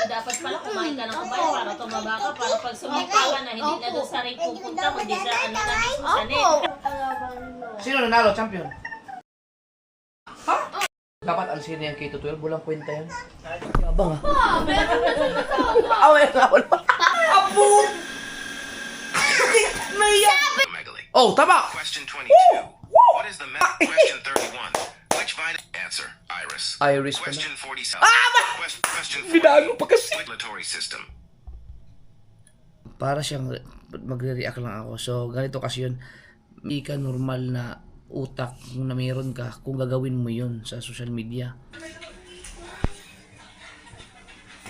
Dapat pala kumain ka ng kabay para tumaba ka, para pag sumika ka na hindi na doon sa ring pupunta, kundi sa ano na mismo sa net. Sino nanalo? Champion? Ha? Dapat alisin na yung K-12. Walang kwenta yan. Abang ha? Away na wala. Apo! Oh, tama! Question 22. What is the method? Question 31. Which vitamin answer? Iris. Iris pala. Question 47. Question Binago pa kasi. Circulatory system. Para siyang magre-react lang ako. So, ganito kasi yun. Hindi ka normal na utak na mayroon ka kung gagawin mo yun sa social media.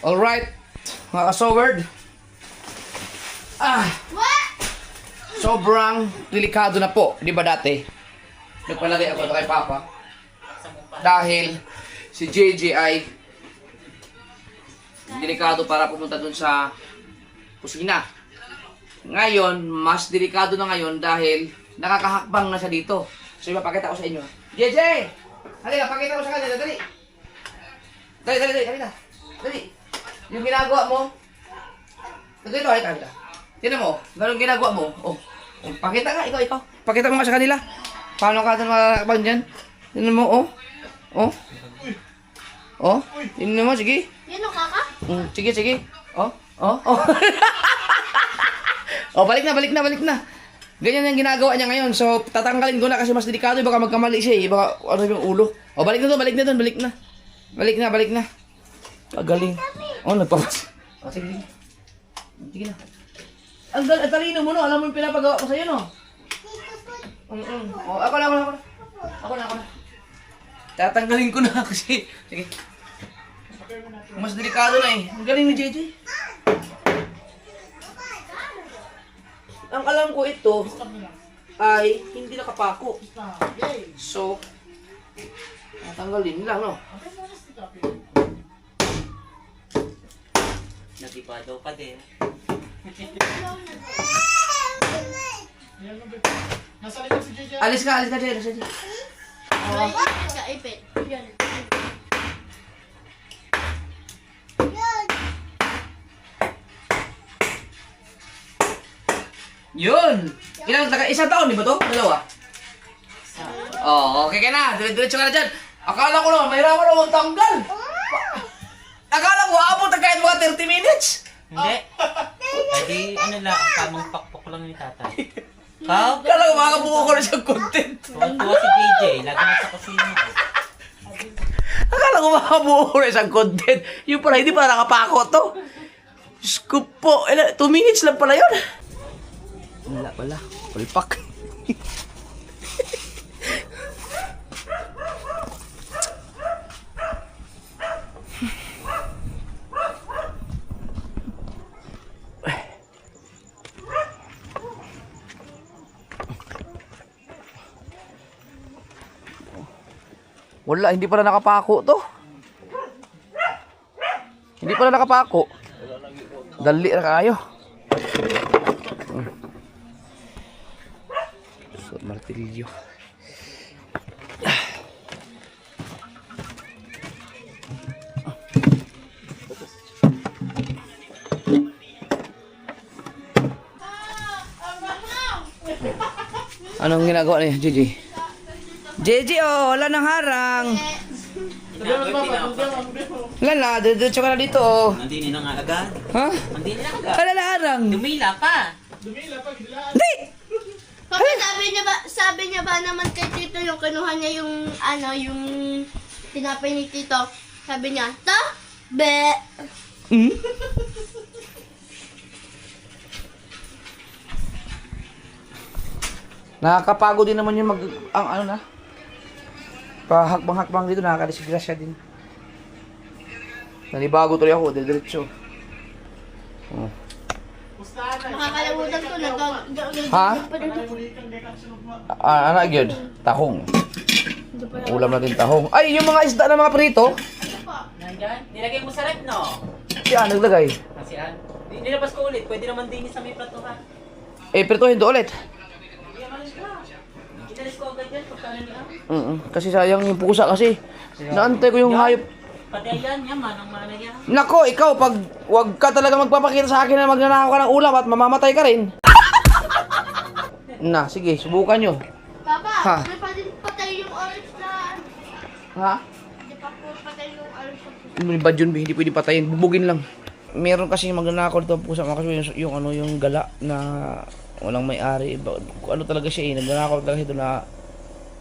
Alright, mga ka-soward. Sobrang delikado na po. Di ba dati? Nagpalagay ako kay Papa. Dahil si JJ ay delikado para pumunta dun sa kusina. Ngayon, mas delikado na ngayon dahil nakakahakbang na siya dito. So, ipapakita ko sa inyo. JJ! Halika, pakita ko sa kanila. Dali! Dali. Halika. Dali. Yung ginagawa mo. Dito, halika. Tignan mo. Ganun ginagawa mo. Oh. Pakita ka. Ikaw. Pakita mo nga sa kanila. Paano ka makakakbang dyan? Tignan mo, oh. Oh. Oh. Tignan mo, sige. Yan o, kaka? Sige. Oh. Oh, balik na. Ganyan yung ginagawa niya ngayon. So, tatanggalin ko na kasi mas delikado. Baka magkamali siya eh. Baka ano yung ulo. Oh, balik na. Balik na. Galing. Oh, nagpapas. Oh, sige. Sige na. Ang talino mo, no? Alam mo yung pinapagawa ko sa'yo, no? Oh, ako na. Tatanggalin ko na kasi. Sige. Mas delikado na eh. Ang galing ni JJ. Ang alam ko ito ay hindi nakapako. So, tatanggalin lang, no? Nagipado pa din. Alis ka, JJ. Kaipit. Yan. Yun! Isang taon, di ba to? Dalawa? Oh, okay ka na. Diretso ka na dyan. Akala ko naman, mahirapan na magtanggal. Akala ko, aabot na kahit mga 30 minutes. Hindi. Hindi, ano lang, tamang pakpok lang ni tatay. Kau? Akala ko, makabuko ko na siyang content. Tuwan-tuwa si JJ, lagi na sa kusina. Akala ko, makabuko ko na siyang content. Yung pala, hindi pala nakapako to. Diyos ko po, 2 minutes lang pala yun. Wala pala, pulpak. Wala, hindi pala nakapako to. Hindi pala nakapako. Dali na kayo. So, martilyo. Anong ginagawa niya, JJ? JJ, oh, wala nang harang. Wala na, diretso ka na dito, oh. Nandini na nga agad. Ha? Nandini na agad. Wala na harang. Dumila pa. Hindi! Papa, sabi niya ba naman kay Tito yung kinuha niya yung yung tinapay ni Tito. Sabi niya, be. Hmm? Nakakapagod din naman yung pahakbang-hakbang dito, nakakadisgrasya din. Nanibago tuloy ako, diretso. Oh. Makakalimutan ko na Ha? Ano yun? Tahong. Ulam natin tahong. Ay, yung mga isda na mga prito. Nandyan? Nilagay mo sa rep, no? Yan, naglagay. Kasi nilabas ko ulit. Pwede naman din sa may platuhan. Prituhin do ulit. Inalis ko agad yan. Pagkano niya? Kasi sayang yung pusa kasi. Naantay ko yung hayop. Pati ayan, yan, manang-mana yan. Nako, ikaw, pag wag ka talaga magpapakita sa akin na magnanakaw ka ng ulam at mamamatay ka rin. Na, sige, subukan nyo. Papa, Ha? may patay yung orange na... Ha? Hindi pa po patay yung orange na... Hindi ba yun, hindi pwede patayin, bubugin lang. Meron kasi magnanakaw dito po sa mga kasi yung gala na walang may-ari. Ano talaga siya nagnanakaw talaga ito na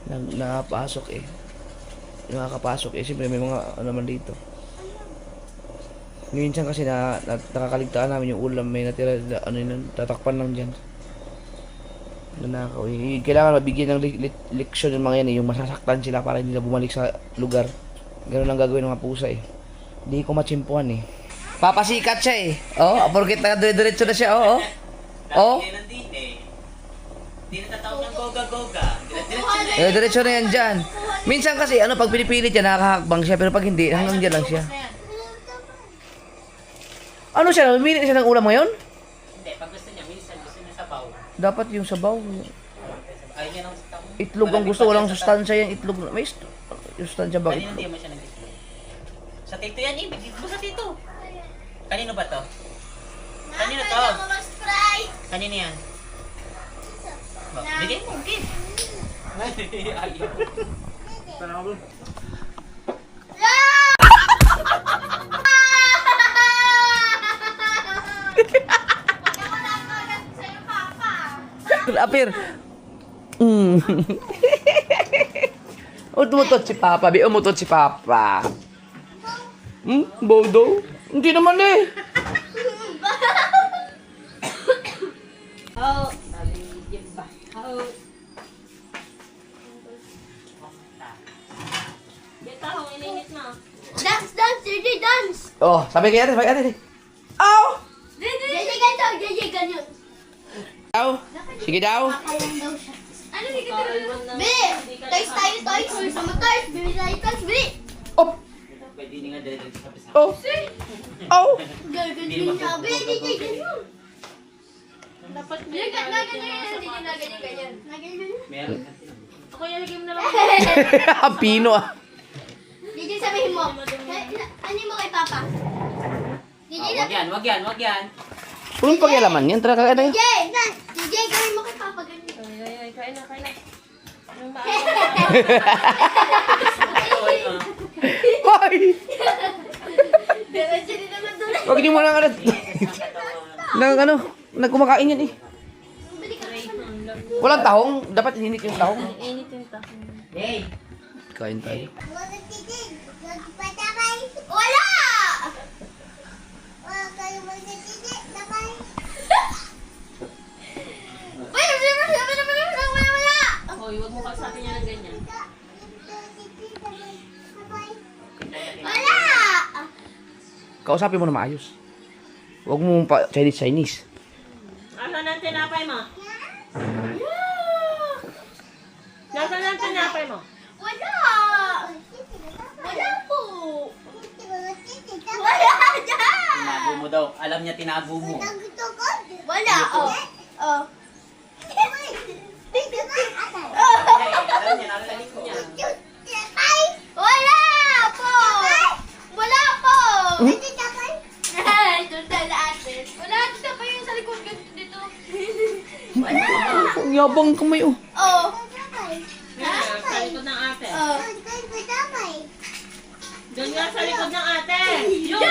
napasok nakakapasok siyempre may mga ano naman dito. Minsan kasi nakakaligtaan namin yung ulam, may natira tatakpan lang dyan. Nanakaw. Kailangan mabigyan ng leksyon yung mga yan yung masasaktan sila para hindi na bumalik sa lugar. Ganun lang gagawin ng mga pusa Hindi ko matsimpuan Papasikat siya porkit na diretso na siya Dati nandito Hindi natatawag ng goga-goga. Diretso na yan dyan. Minsan kasi pag pinipilit yan nakakahakbang siya pero pag hindi hanggang dyan lang siya. Ano siya? Namimili siya ng ulam ngayon? Hindi, pag gusto niya, minsan gusto niya sabaw. Dapat yung sabaw. Ayaw niya ng sabaw. Itlog ang gusto, walang sustansya yung itlog. May sustansya ba? Kanino hindi mo siya nag-itlog? Sa tito yan bigit mo sa tito. Kanino ba to? Kanino to? Kanino yan? Bigay mo, give. Ayaw. Apir. Umutot si Papa. Umutot si Papa. Bodo? Hindi naman Oh. Dito, ininit na. Dance, DJ, dance! Oh, sabi kay ate. Aw! DJ, ganito, DJ, ganyan. Daw? Sige daw. Kakalang daw siya. Ano, hindi ka Iwan na. Bi! Toys tayo, toys! Toys sama toys! Bili tayo toys, bili! Oh! Pwede hindi nga dahil sa kapisa. Oh! Oh! Gagawin niya. Bi, DJ, ganyan. Dapat DJ, ganyan. DJ, na ganyan. Meron kasi. Ako yung lagay mo na lang. Pino DJ, sabihin mo. Ano mo kay Papa? DJ, Wag yan. Pulong pagyalaman yan. Tara, kaya na yan. DJ, gawin mo kay Papa ganyan. Ay, kain na. Yung ba? Hoy! Diretso din naman doon. Wag niyo muna nagkumakain yan Walang tahong. Dapat ininit yung tahong. Init yung taho. Hey! Kain tayo. Wala! Hoy, huwag mo kasabi niya ng ganyan. Wala! Kausapin mo na maayos. Huwag mo pa Chinese. Nasaan ang tinapay mo? Nasaan ang tinapay mo? Wala! Wala po! Wala dyan! Tinago mo daw. Alam niya tinago mo. Wala, oh. Oh. Alam niya, nasa likod niya. Wala po! Wala po! Doon tayo natin. Wala, dito pa yung sa likod dito. Wala! Ang yabang kamay Oh. Sa likod ng ate. Oh. Doon nga sa likod ng ate. Yun!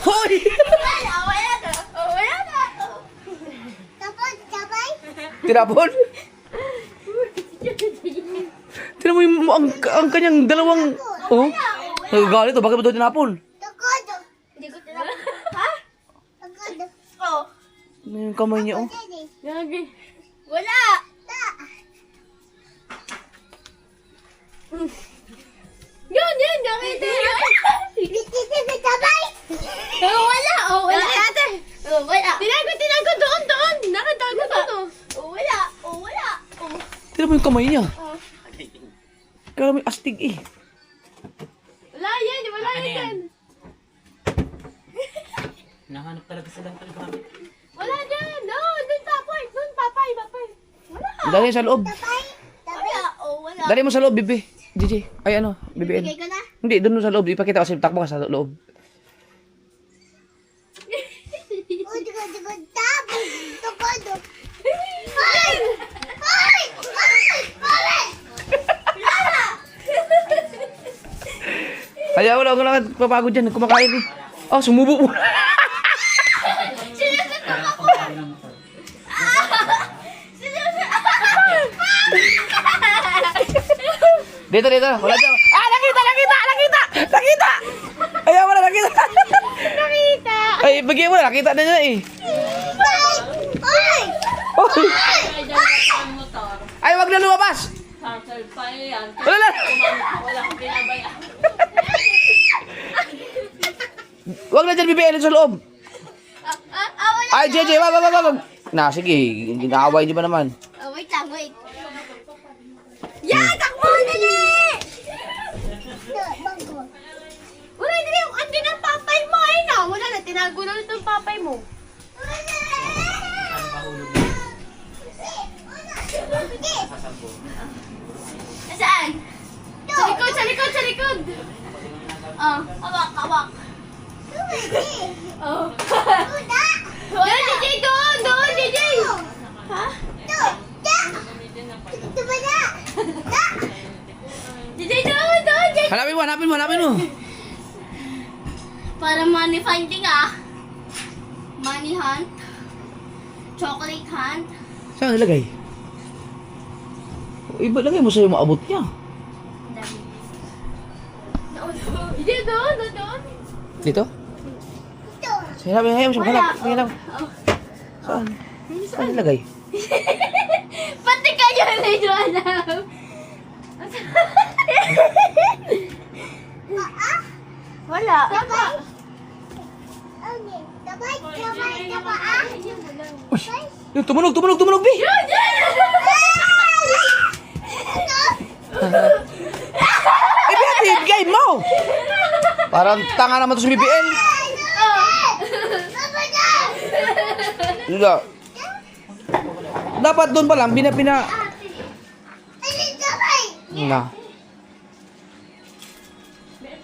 Hoy! Wala, wala na. Oh, wala na. Oh. Tinapon? Tinan mo yung ang kanyang dalawang... Oh? Nagagalit Bakit ba ito tinapon? Hindi ko tinapon. Ha? Oh. Ano yung kamay niya Gagi. Wala. Yan, nakita yun. Oh, wala. Oh, wala. Ate. Oh, wala. Tinago doon. Nakatago doon. Oh, wala. Oh. Tinan mo yung kamay niya. Oh. Kaya may astig Wala yan. Ano yan? Nahanap talaga sila ng gamit. Wala dyan. No, doon papay. Doon papay. Wala. Dali sa loob. Wala. Oh, wala. Dali mo sa loob, bibi. Gigi, ay ano, BBL. Bigay ko na. Hindi, doon sa loob. Ipakita kasi takbo ka sa loob. Kaya wala ko lang papagod dyan. Kumakain eh. Oh, sumubo po. Dito. Wala dyan. Ah, nakita! Ayaw mo na, nakita. Nakita! Ay, bagay mo na. Nakita na niya eh. Oy! Oy. Ay, dyan ka ang motor. Ay, wag na lumabas. Cancel pa yan. Wala. Wala kang binabayan. Wag na dyan BBL sa loob. Wala. Ay, JJ, wag. Na, sige. Ginaaway niyo ba naman? Wait lang, wait. Yan! Takbo! Dali! Wala, dali. Andun ang papay mo. Ay na. Wala na. Tinago na ulit ang papay mo. Saan? Sa likod. Oh, awak. Oh. Doon, DJ, doon, DJ. Ha? DJ, doon, DJ. Hanapin mo. Para money finding Money hunt. Chocolate hunt. Saan nilagay? Iba lagay mo sa'yo maabot niya. DJ, doon. Dito? Hanapin mo siya. Hanap. Saan? Saan nilagay? Pati kayo na alam. Wala. Yung tumunog, Bi! Ibigay mo! Parang tanga naman to si BBL. Hindi. Dapat doon pa lang, pina... Na.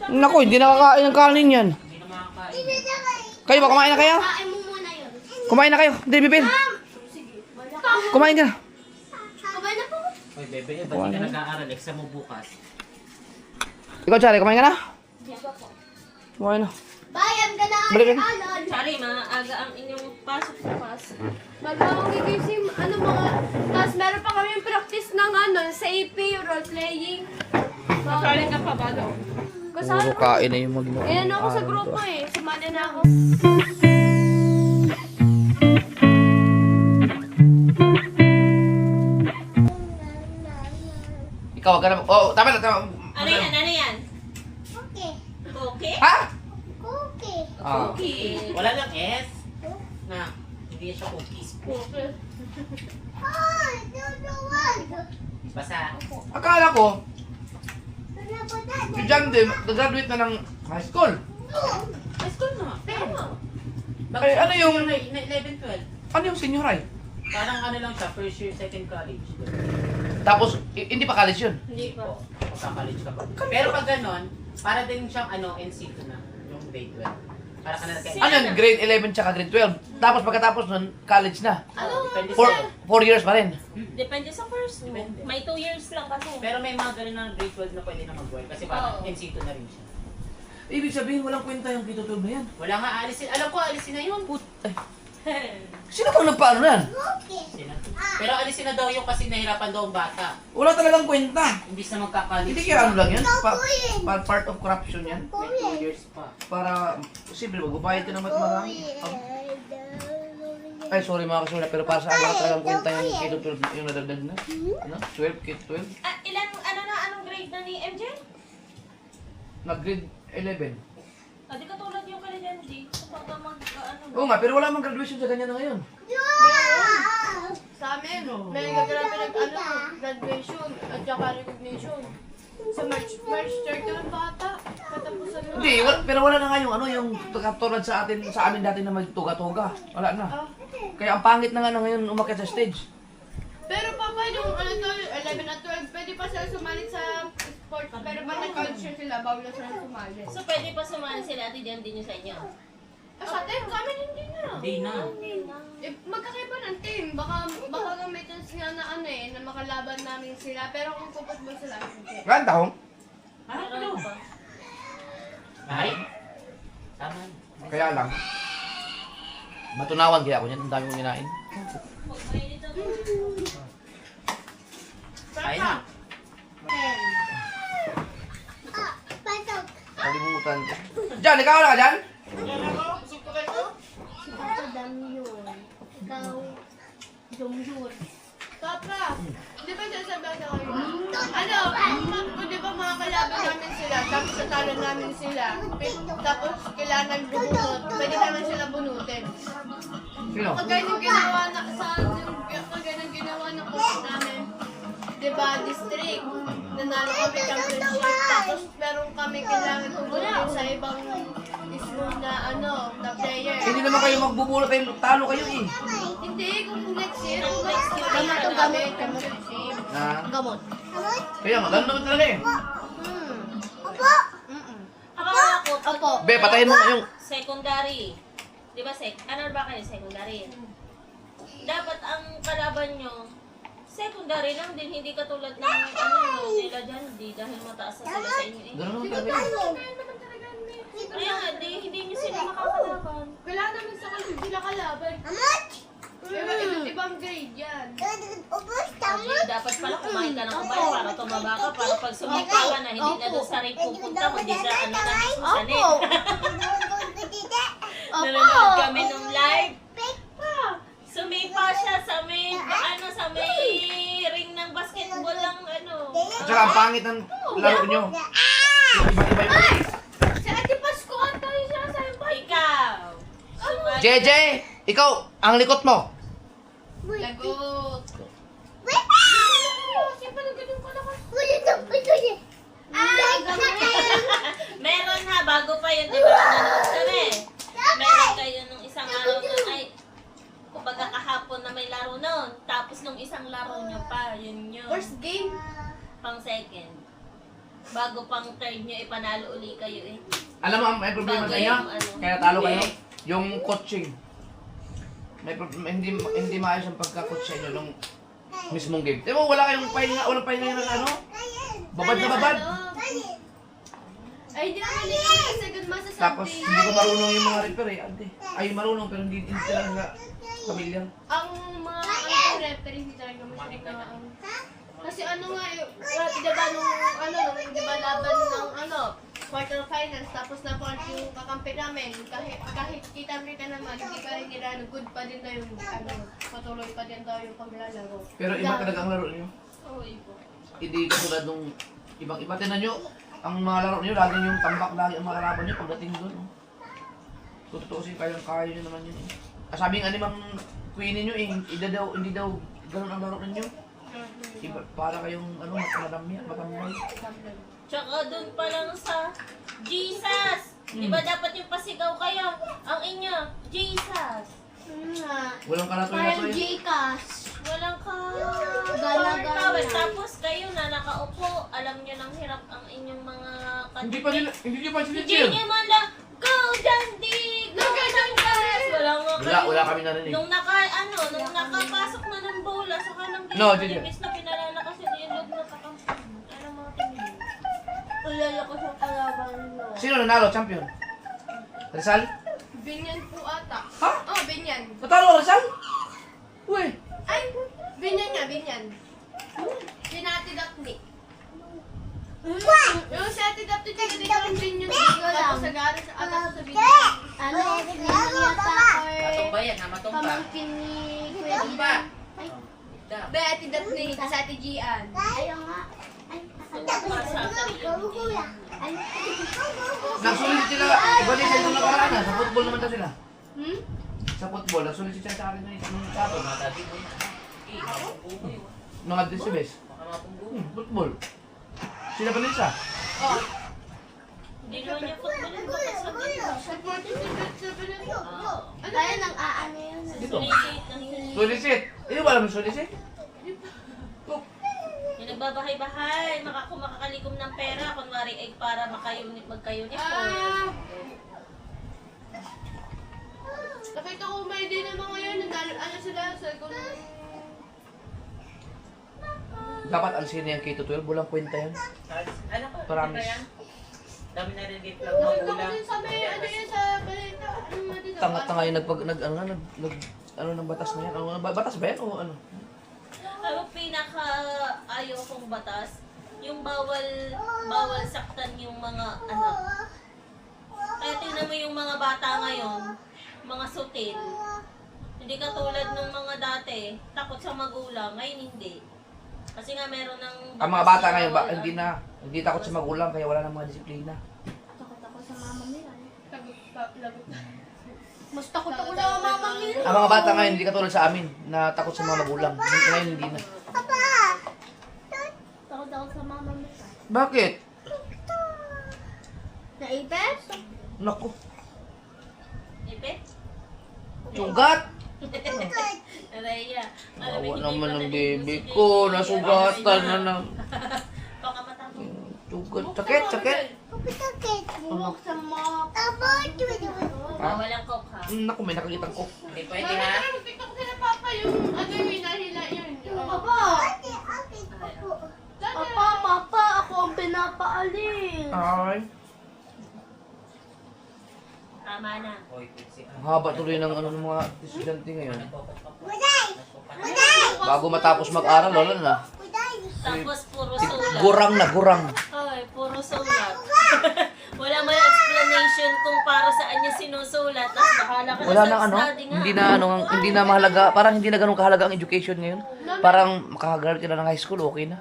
Naku, hindi nakakain ng kanin yan. Kayo ba, kumain na kayo? Kain mo muna yun. Kumain na kayo. Hindi, BBL. Kumain ka na. Kumain na po. Oy, bebe, ba't di ka nag-aaral? Exam mo bukas. Ikaw, Chari, kumain ka na? Kumain na. Bayan ka na. Balik ka na. Sorry, maaga ang inyong pasok bukas. Magmamang gigising, tapos meron pa kami yung practice ng sa AP, role playing. Sorry ka pa ba daw? Kasama Puro kain na yung mag... ako sa grupo sumali na ako. Ikaw, wag ka na... Oh, tama. Ano yan? Okay? Ha? Okay. Ah. Okay. Wala lang S. Na, hindi siya cookies. Basa. Akala ko, si John Dim, graduate na ng high school. High school na. Pero, Ay, ano yung... 11, 12. Ano yung senior high? Parang ano lang siya, first year, second college. Tapos, hindi pa college yun. hindi pa. Pagka-college ka pa. Pero pag ganon, para din siyang NC2 na, yung grade 12. Para ka na Ano yun? Grade 11 tsaka grade 12. Tapos pagkatapos nun, college na. Depende 4 years pa rin. Depende sa first. Depende. May 2 years lang kasi. Pero may mga ganun na grade 12 na pwede na mag-work. Kasi parang Oo. NC2 na rin siya. Ibig sabihin, walang kwenta yung K-12 na yan. Wala nga alisin. Alam ko, alisin na yun. Sino bang nagpaano na yan? Alisin na. Pero alisin na daw yung kasi nahirapan daw ang bata. Wala talagang kwenta. Imbis na magka-college. Hindi kaya ano lang yan? Part of corruption yan. May 2 years pa. Para, posible, magbabayad ka naman marami. Ay, sorry mga kasuna, pero para sa akin, wala talagang kwenta yung K-12 yung nadagdag na. Ano? 12, K-12? Anong grade na ni MJ? Nag-grade 11. Di katulad yung kay MJ. Kapag mag-ano. Oo nga, pero wala mang graduation sa ganyan na ngayon. Sa amin, may gaganapin graduation at saka recognition. Sa March 30 ng bata. Katapusan na. Hindi, pero wala na nga yung yung katulad sa amin dati na magtuga-tuga. Wala na. Kaya ang pangit na nga na ngayon umakyat sa stage. Pero papa, yung 11 at 12, pwede pa sila sumalit sa sports pero pag nag-culture sila, bawal na sila sumali. So, pwede pa sumali sila ate diyan din yung sa inyo? Sa atin, sa amin hindi na. Hindi na. Eh, magkakaiba ng team. Baka may chance nga na na makalaban namin sila. Pero kung puputbol sila, hindi. Ganda ho. Meron pa. Ay. Tama. Kaya lang. Matunawan kaya ako niyan. Ang dami kong kinain. Huwag mainit ang Kaya na. Kalimutan ko. Diyan, ikaw wala ka dyan? Ito dami yun. Ikaw, Jong-yun. Papa, di ba sasabihan na kayo? Di ba mga kalaban namin sila, tapos satalan namin sila, tapos kailangan bubunot, pwede naman sila bunutin. Sino? Kagaya ng ginawa ng coach namin, di ba, district, nanalo kami championship, tapos meron kami kailangan bunutin sa ibang school na na player. Hindi naman kayo magbubulot kayo. Talo kayo eh. Hindi, kung next year, Gamot to gamot. championship. Gamot. Kaya nga, ganun naman talaga eh. Akala ko, pag Opo. Be, patayin mo yung... secondary. Di ba, ano ba kayo, secondary? Dapat ang kalaban nyo, secondary lang din, hindi katulad ng nila dyan, di dahil mataas na sila sa inyo eh. Ganun naman talaga eh. Kaya nga, hindi nyo sila makakalaban. Kailangan namin sa sila kalaban. Ibang grade yan. Actually, dapat pala kumain ka ng ubay para tumaba ka, para pag sumika ka na, hindi na doon sa ring pupunta, kundi sa ano na mismo sa net. Nanonood kami nung live. Sumipa siya sa may, sa may ring ng basketball ng At saka ang pangit ng laro nyo. Iba-iba. Si Ate Pasko, ang tayo siya sa Ikaw. JJ, ikaw, ang likot mo. lagot. Siyempre, ganun ko lakas. Meron ha, bago pa yun, di ba, nanonood kami. Meron kayo nung isang araw na, kumbaga kahapon na may laro nun. Tapos nung isang laro nyo pa, yun yun. First game. Pang second. Bago pang third nyo, ipanalo uli kayo eh. Alam mo, may problema sa inyo. Kaya talo kayo. Yung coaching. May problema, hindi maayos ang pagka-coach sa inyo nung mismong game. Di ba, wala kayong pahinga, walang pahinga ng babad na babad. Ay, hindi naman nila kasi good masa sa Tapos, hindi ko marunong yung mga refer eh. Ante. Ay, marunong pero hindi talaga pamilya. Ang mga referee, hindi talaga masyadong na kasi nga diba laban ng quarterfinals, tapos na-point yung kakampi namin, kahit kita naman, hindi pa rin nila, good pa din daw yung, patuloy pa din daw yung paglalaro. Pero iba talaga ang laro niyo. Oo, ibo. Hindi katulad nung ibang-iba. Tinan nyo, ang mga laro niyo, lagi yung tambak lagi ang mga kalaban niyo pagdating doon. Totoo kasi kayang-kaya nyo naman yun. Sabi ng animang queen niyo eh, hindi daw ganun ang laro ninyo. Iba, para kayong matamay. Tsaka doon pa lang sa Jesus! Di ba dapat yung pasigaw kayo? Ang inyo, Jesus! Walang Parang kalatoy-latoy. J-Cash. Walang ka... Gala-gala. Tapos kayo na nakaupo, alam nyo ng hirap ang inyong mga Hindi pa sila Hindi chill. nyo man lang, go Dandy! Go Dandy! Wala kami narinig. Nung nakapasok na ng bola, saka ng game, No, Gigi. imbis na pinalala kasi yung loob na kakampan. Ano mga pinili? Lalakas ang kalaban mo. Sino nanalo? Champion? Rizal? Binyan po ata. Ha? Oh, Binyan. Natalo ka Rizal? Uy! Ay, Binyan nga, Binyan. Si Ate Daphne. Yung si Ate Daphne, hindi ko lang Binyan. Tapos sa gara sa atas sa Binyan. Ano, pinang yata or Matumba yan, ha? Matumba. pamangkin ni Kuya Matumba. Ivan. Be, Ate Daphne, sa Ate Gian. Ayaw nga. Ay, Nagsulit sila. Iba din sa itong nakaraan ha. Sa football naman daw sila. Hmm? Sa football, nagsulit sila sa akin nung tapos. Matabi mo na. Makapunggumi. Mga disibes. Makapunggumi. Football. Sila pa rin siya. Oh. Hindi naman niya football yung bakit sabi niya. At Martin, si Bet, Kaya nang aano yun. Dito. Sulisit ng Solicit. Iyo ba alam mo solicit? Yung magbabahay-bahay, makakalikom ng pera, kunwari ay para magka-uniform. Nakita ko may din ng mga yan, ano sila, sa Dapat alisin na yung K-12, walang kwenta yan. Ano ko? Promise. Yan? Dami na rin dito lang Nakita ko magulang. din sa may, ano yan, sa balita, ano nga dito. Tanga yung ano ng batas na yan? Batas ba yan o ano? Ang pinaka-ayaw kong batas, yung bawal saktan yung mga anak. Kaya tingnan mo yung mga bata ngayon, mga sutil. Hindi katulad ng mga dati, takot sa magulang, ngayon hindi. Kasi nga meron ng... Ang mga bata ngayon, hindi takot sa magulang, kaya wala nang mga disiplina. Takot ako sa mama nila. Lagot. Mas takot ako sa mama nila. Ang mga bata ngayon, hindi katulad sa amin, na takot sa mga magulang. Ngayon, hindi na. Takot ako sa mama nila. Bakit? Naipes? Naku, Ipit? sugat! Araya. Awa naman ng baby ko, nasugatan na ng... Baka matapos. Sugat, sakit. Buksan mo. Bawal ang coke ha. Naku, may nakakitang ko. Hindi pwede ha? Nakita ko sila papa yung, ano yung hinahila yun. Papa! Papa, ako ang pinapaalis. Ay, Tama na. Hoy, kasi ang haba tuloy ng ano ng mga estudyante ngayon. Bago matapos mag-aral, wala na. Tapos puro sulat. Gurang. Ay, puro sulat. Wala man explanation kung para saan niya sinusulat. Tapos bahala ka Wala na nang sa ano, study nga. hindi na mahalaga, parang hindi na ganun kahalaga ang education ngayon. Parang makakagraduate ka na ng high school, okay na.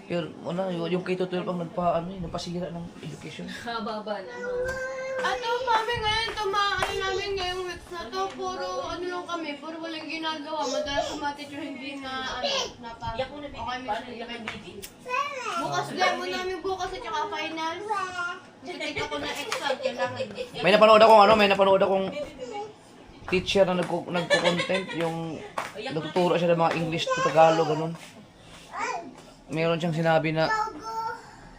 Yung K-12 ang nagpasira ng education. Hababa naman. Ato, mami, ngayon, ano namin ngayong weeks na to, puro, ano lang kami, puro walang ginagawa. Madalas kumatit yung hindi na, napasok. Iyak mo na baby. Okay, Paano iyak ang baby? Bukas demo namin bukas at saka finals. Titik ako na exam, kailangan. May napanood akong teacher na nagko-content, yung nagtuturo siya ng mga English to Tagalog, ganun. Meron siyang sinabi na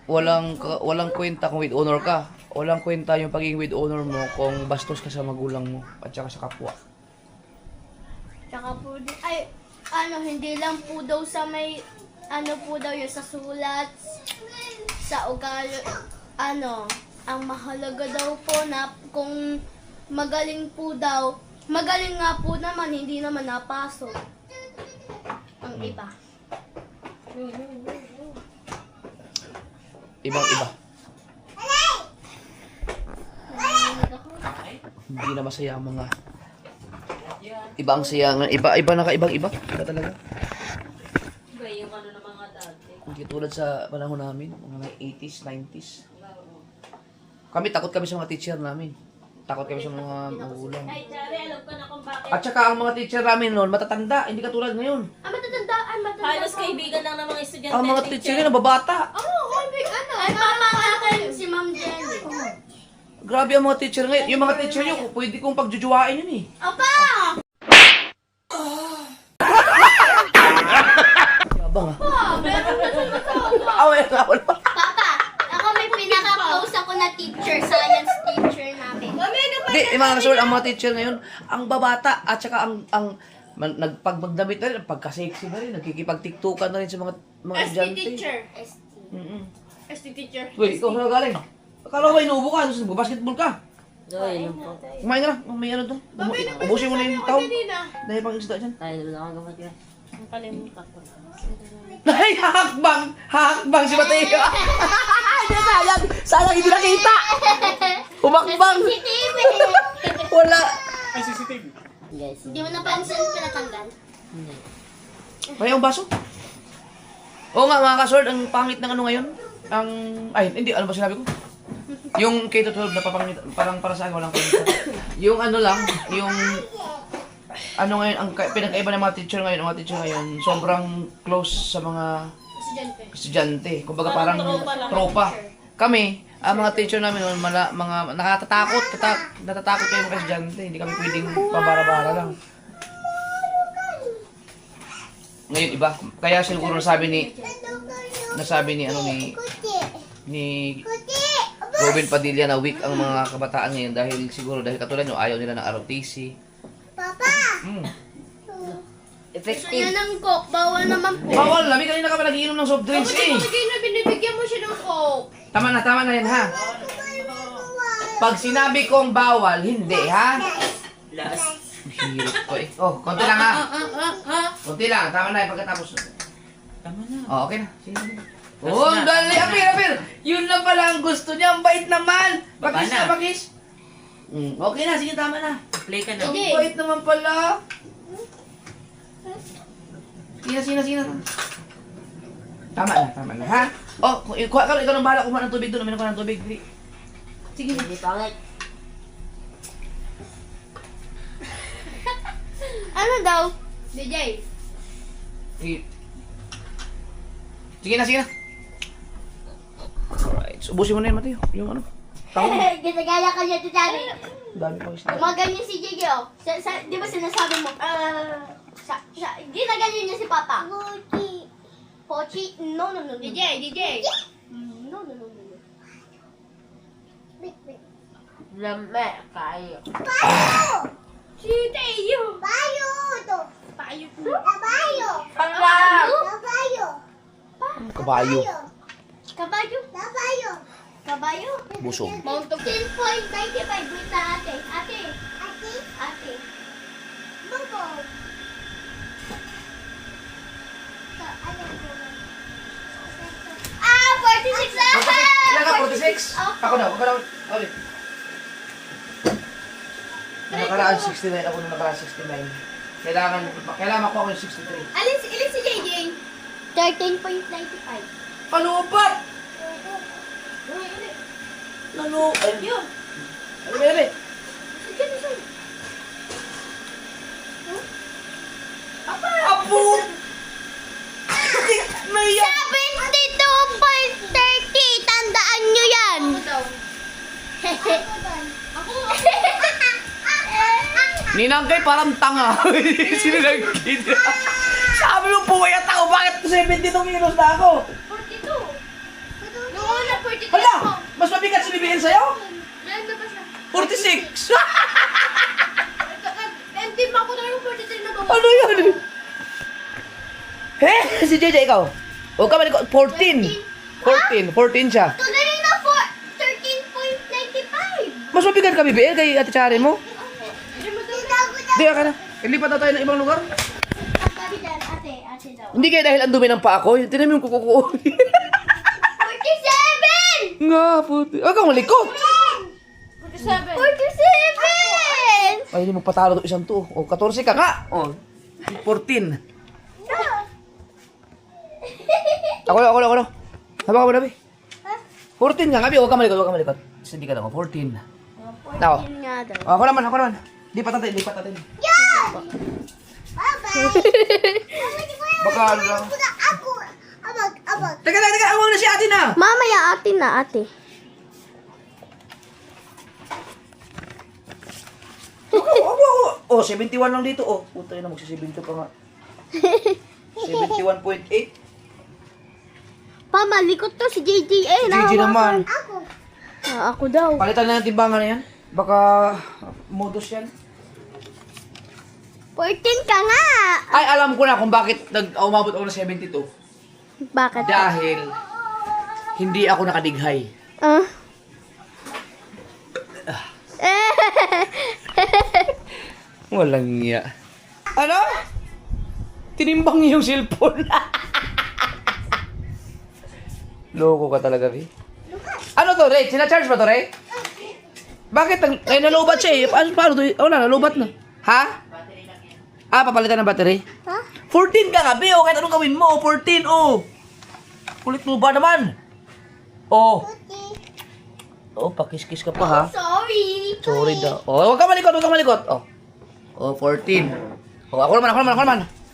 walang kwenta kung with honor ka. Walang kwenta yung pagiging with honor mo kung bastos ka sa magulang mo at saka sa kapwa. Tsaka po, hindi lang po daw sa may, po daw yun sa sulat, sa ugali, ang mahalaga daw po na kung magaling po daw, magaling nga po naman, hindi naman napasok ang iba. Ibang-iba. Hindi na masaya ang mga iba ang saya nga. Iba na kaibang-iba. Iba talaga. Iba yung ano ng mga dati. Hindi tulad sa panahon namin, mga 80s, 90s. Takot kami sa mga teacher namin. Takot kami sa mga magulang. Ay, Jare, alam ko na kung bakit. At saka ang mga teacher namin noon, matatanda. Hindi katulad ngayon. Matatandaan. Halos kaibigan lang ng mga estudyante. Ang mga teacher ngayon, nababata. Ay, mama akin, si Ma'am Jenny. Grabe ang mga teacher ngayon. Yung mga teacher nyo, pwede kong pagjujuwain yun eh. Opa! Yabang ah. Away na wala. Papa, ako may pinaka-close ako na teacher, science teacher namin. Hindi, mga kasul, ang mga teacher ngayon, ang babata at saka nagpagmagdamit na rin, pagka-sexy na rin, nagkikipag-tiktokan na rin sa mga estudyante. ST. ST teacher. Uy, ikaw saan galing? Akala ko ba inuubo ka? Basketball ka? Kumain ka na. May ano to. Ubusin mo na yung tao. Dahil pang isda dyan. Nakalimutan ko. Ay, hakbang! Hakbang si Mateo! Sayang hindi nakita! Umakbang! CCTV! Wala! Hindi mo napansin pinatanggal? May ang baso? Oo nga mga kasord, ang pangit ng ano ngayon. Hindi, ano ba sinabi ko? Yung K-12 na papangit, parang para sa akin walang kwenta. Yung ano lang, yung ano ngayon, ang pinagkaiba ng mga teacher ngayon, sobrang close sa mga estudyante. Kumbaga parang tropa. Kami, ang mga teacher namin noon, mga natatakot kayo mga estudyante. Hindi kami pwedeng pabara-bara lang. Ngayon iba. Kaya siguro nasabi ni Robin Padilla na weak ang mga kabataan ngayon dahil katulad nyo ayaw nila ng ROTC. Papa! Gusto niya ng Coke, bawal naman po. Bawal! Labi kanina ka pa nagiinom ng soft drinks eh! Sige na, binibigyan mo siya ng Coke. Tama na yan ha. Pag sinabi kong bawal, hindi ha. Last. Hirap ko eh. Oh, konti lang ha. Konti lang, tama na yung pagkatapos. Tama na. Oh, okay na. Sige. Oh, ang dali. Apir. Yun lang pala ang gusto niya. Ang bait naman. Pakis na, pakis. Okay na, sige, tama na. Play ka na. Ang bait naman pala. Sige na. Tama na, ha? Oh, ikaw nang bahala kumuha ng tubig doon. Uminom ka ng tubig. Sige. Hindi pangit. Ano daw? DJ. Sige na. Alright, so ubusin mo na yun, Mateo. Yung ano. Ginagaya ka niya, Titari. Dami pa isda. Gumaganyan si Gigi, oh. Di ba sinasabi mo? Ginaganyan niya si Papa. Pochi. No. DJ. No. Lame kayo. Si Teo. Bayo. Kabayo. Kabayo. Busog. Mount of 10.95 with the ate. Ate. Bungo. Ah, 46 na! Ilan ka? 46? Ako na. Ulit. Nung nakaraan 69, ako nung nakaraan 69. Kailangan makuha ko yung 63. Ilan si JJ? 13.95. Palupat! Yun. Ano? Apo! Naiyak! 72.30! Tandaan nyo yan! Ninangkay parang tanga. Sinilagkid. Sabi mo pumayat ako, bakit 72 kilos na ako? 42. Noong una, 42 Hala! ako. Mas mabigat si BBN sa'yo? Nandun ba siya? 46! Team ako na yung 43 na bawa. Ano yun? Si JJ, ikaw? Huwag ka malikot. 14 siya. Tuloy na 13.95. Mas mabigat ka BBN kay Ate Chari mo? Hindi ka na. Ilipat na tayo ng ibang lugar. Ate daw. Hindi kaya dahil ang dumi ng paa ko. Tinan mo yung kuko ko. 47! Nga, puti. Huwag kang malikot. 47. 47! Ay, hindi mo patalo to isang to. O, 14 ka nga. O, 14. Ako na. Haba ka mo, Nabi. 14 nga, Nabi. Huwag ka malikot. Hindi ka na ako. 14. Ako. Yun nga daw. Ako naman. Lipat natin. Baka ano lang. Teka, awang na si ate na. Mamaya ate na, ate. Oh, 71 lang dito. Oh, puta na, magsi-72 pa nga. 71.8. Pa, malikot to si JJ. GG naman. Ako daw. Palitan na ng timbangan na yan. Baka modus yan. 14 ka nga. Ay, alam ko na kung bakit umabot ako ng 72. Bakit? Dahil hindi ako nakadighay. Walang iya. Ano? Tinimbang niya yung cellphone. Loko ka talaga, Vi. Ano to, Ray? Sina-charge ba to, Ray? Bakit? Ay, nalubat siya eh. Paano to? Wala, nalubat na. Ha? Ah, papalitan ng battery? Ha? 14 ka nga, Bi. O, kahit anong gawin mo. 14, oh. Kulit mo ba naman? Oh. Oh, pakis-kis ka pa, ha? Sorry. Sorry daw. Oh, huwag ka malikot. Oh. Oh, 14. Oh, ako naman.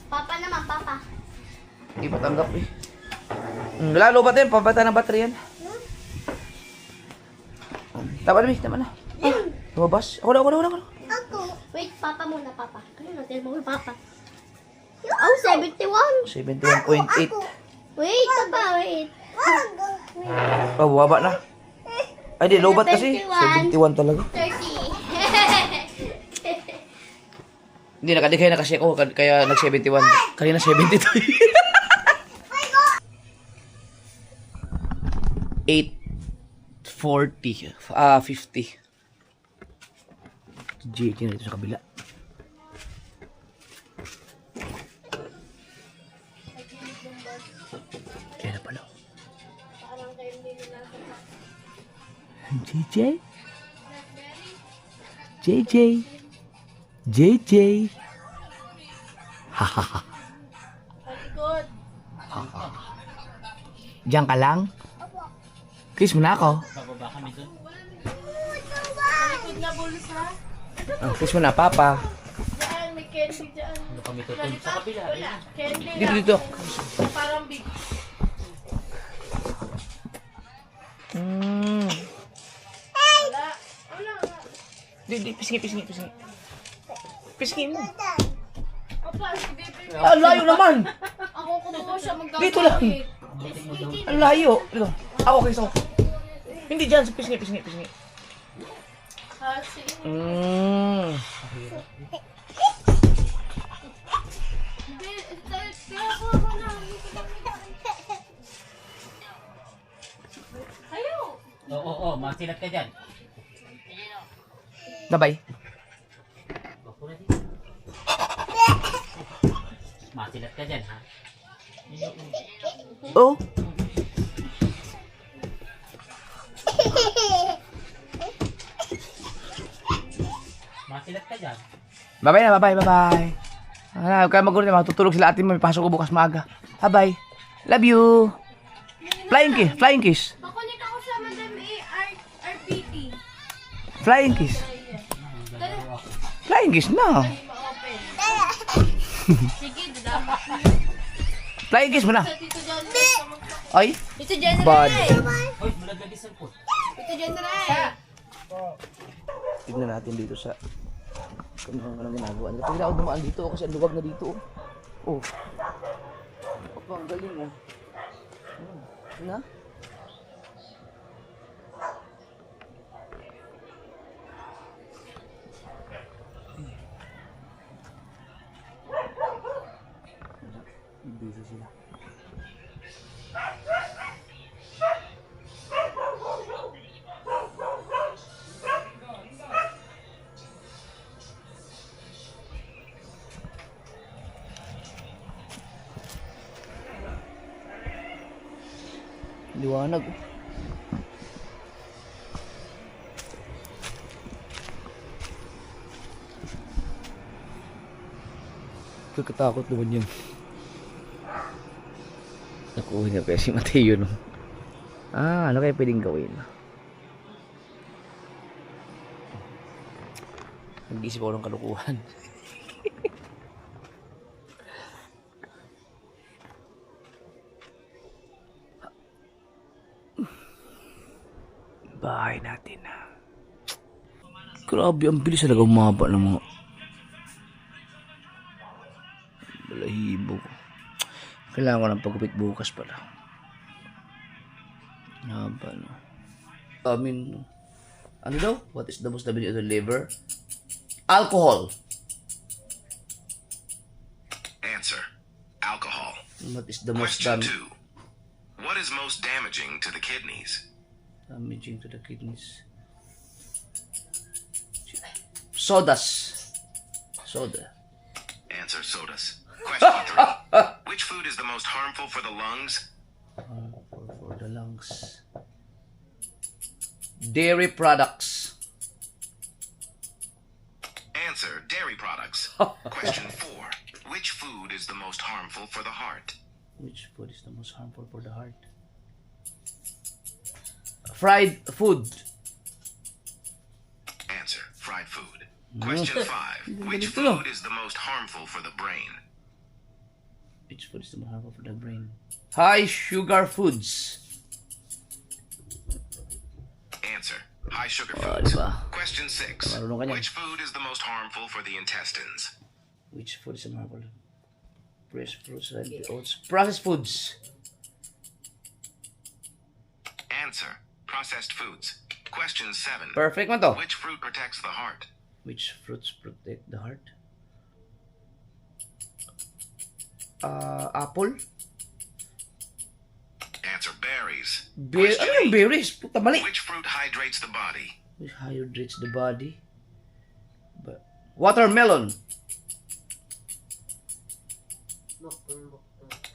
Papa naman, papa. Hindi pa tanggap eh. Lalo ba din? Papalitan ng battery yan. Tama na. Lumabas. Ako na. Ako. Wait, papa muna, papa. Ano natin mo, papa? Oh, 71. 71.8. Wait, Papa, wait. Oh, baba na. Ay, di, lobat kasi. 71 talaga. 30. Hindi, nakadigay na kasi ako, kaya nag-71. Kanina 72. 840. 50. GG na dito sa kabila. Kaya na pala. JJ? JJ? JJ? Hahaha. Diyan ka lang? Kiss mo na ako. Bababa kami dun. Likod na bulsa. Kiss mo na, Papa. Diyan, may candy dyan. Ano kami tutun? Sa kabila. Wala. Candy Dito, lang. dito. Parang big. Mm. Wala. Wala. Di, pisngi. Pisngi mo. Opa, si Bebe. Ah, layo naman. Ako kumuha siya magkakawit. Dito lang. Ang layo. Dito. Ako, kiss ako. Hindi dyan, pisngi. Kasi, Mm. kaya ako na. Ayaw. Oo, masilat ka dyan. Bye-bye. Masilat ka dyan, ha? Oh. Masilat ka dyan. Bye-bye na, bye-bye. Huwag kayo magulo na, matutulog sila atin mo. May pasok ko bukas maaga. Bye-bye. Love you. Flying kiss. Makunik ako sa Madam RPT. Flying kiss. Flying kiss na. Sige, dadama. Flying kiss mo na. Tito John. Ay, Tito John. bad. Hoy, mulaglag yung cellphone. Tito John na. Tignan natin dito sa kung anong ginagawa nila. Pwede ako dumaan dito kasi ang luwag na dito. Oh. Oh, ang galing oh. Na? Busy sila. Liwanag. Kakatakot naman yun. Nakuha niya kaya si Mateo no. Ano kaya pwedeng gawin? Nag-isip ako ng kalukuhan. Bahay natin na. Grabe, ang bilis talaga umaba ng mga balahibo ko. Kailangan ko ng pagupit bukas pala. Haba no. Ano daw? What is the most damaging to the liver? Alcohol. Answer. Alcohol. What is the most Question 2. What is most damaging to the kidneys? damaging to the kidneys? Sodas. Soda. Answer. Sodas. Question 3. Which food is the most harmful for the lungs? For the lungs. Dairy products. Answer. Dairy products. Question 4. Which food is the most harmful for the heart? Which food is the most harmful for the heart? Fried food. Answer. Fried food. Question 5. Which food is the most harmful for the brain? Which food is the most harmful for the brain? High sugar foods. Answer. High sugar Ah, foods. diba? Question 6. Marunong ka niyan. Which food is the most harmful for the intestines? Which food is the most harmful? Fresh fruits, healthy oats. Processed foods. Answer. Processed foods. Question 7. Perfect man to. Which fruit protects the heart? Which fruits protect the heart? Apple? Answer. Berries. Ano yung berries? Puta, mali. Which fruit hydrates the body? Which hydrates the body? Watermelon.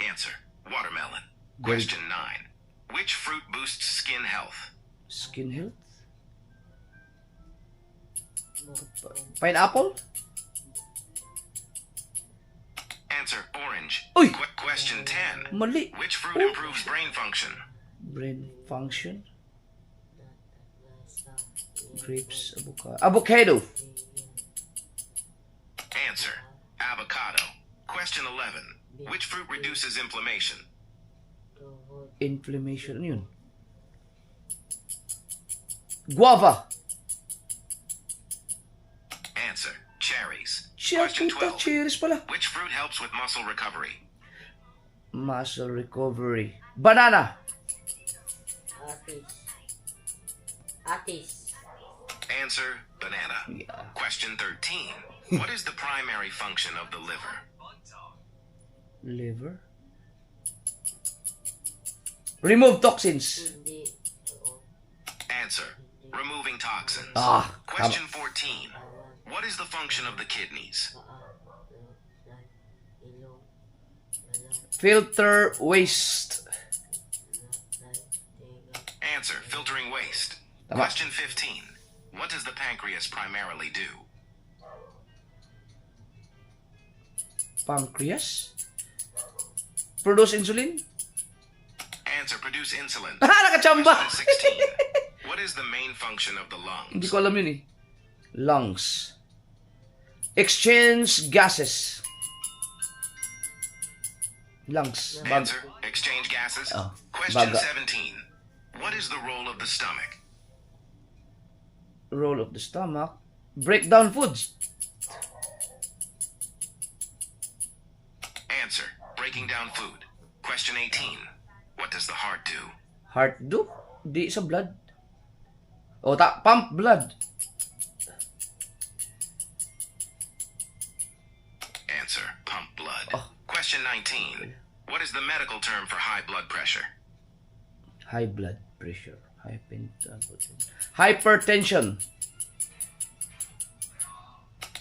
Answer. Watermelon. Good. Question 9. Which fruit boosts skin health? Skin health? Pineapple? Answer. Orange. Uy! Question 10. Mali. Which fruit improves brain function? Brain function? Grapes, avocado. Answer. Avocado. Question 11. Which fruit reduces inflammation? Inflammation. Ano yun? Guava. Answer. Cherries. Siya, Question puta, 12. cherries pala. Which fruit helps with muscle recovery? Muscle recovery. Banana. Atis. Answer. Banana. Yeah. Question 13. What is the primary function of the liver? Liver. Remove toxins. Hindi. Oo. Answer. Removing toxins. Ah, Question 14. What is the function of the kidneys? Ilong. filter waste. Answer. Filtering waste. Tama. Question 15. What does the pancreas primarily do? Pancreas. Produce insulin. Answer. Produce insulin. Nakachamba! Question 16. What is the main function of the Hindi lungs? ko alam yun eh. Lungs. Exchange gases. Lungs. Answer. Exchange gases. Oh, Question baga. 17. What is the role of the stomach? Roll of the stomach. Break down foods. Answer. Breaking down food. Question 18. What does the heart do? Heart do? Di sa blood. O pump blood. Answer. Pump blood. Oh. Question 19. What is the medical term for high blood pressure? High blood pressure. Hypertension.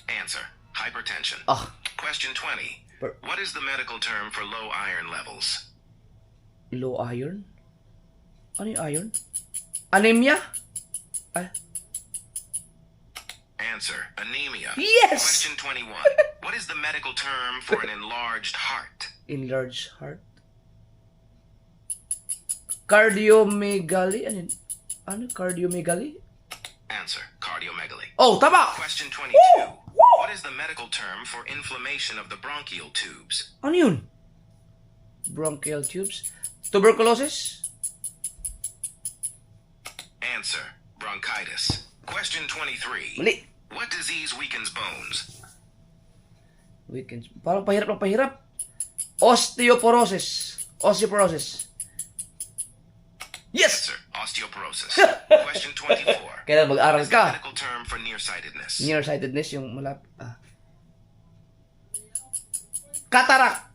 Answer. Hypertension. Ah, Question 20. What is the medical term for low iron levels? low iron? Ano yung iron? Anemia? Answer. Anemia. Yes! Question 21. What is the medical term for an enlarged heart? Enlarged heart. Cardiomegaly? Ano yun? Ano? Cardiomegaly? Answer. Cardiomegaly. Oh, tama! Question 22. What is the medical term for inflammation of the bronchial tubes? Ano yun? Bronchial tubes? Tuberculosis? Answer. Bronchitis. Question 23. Mali. What disease weakens bones? Weekends. Parang pahirap ng pahirap. Osteoporosis. Osteoporosis. Yes! Answer. Osteoporosis. Question 24. Kailan mag-aral What is the ka? medical term for nearsightedness? Nearsightedness, yung malap... Cataract.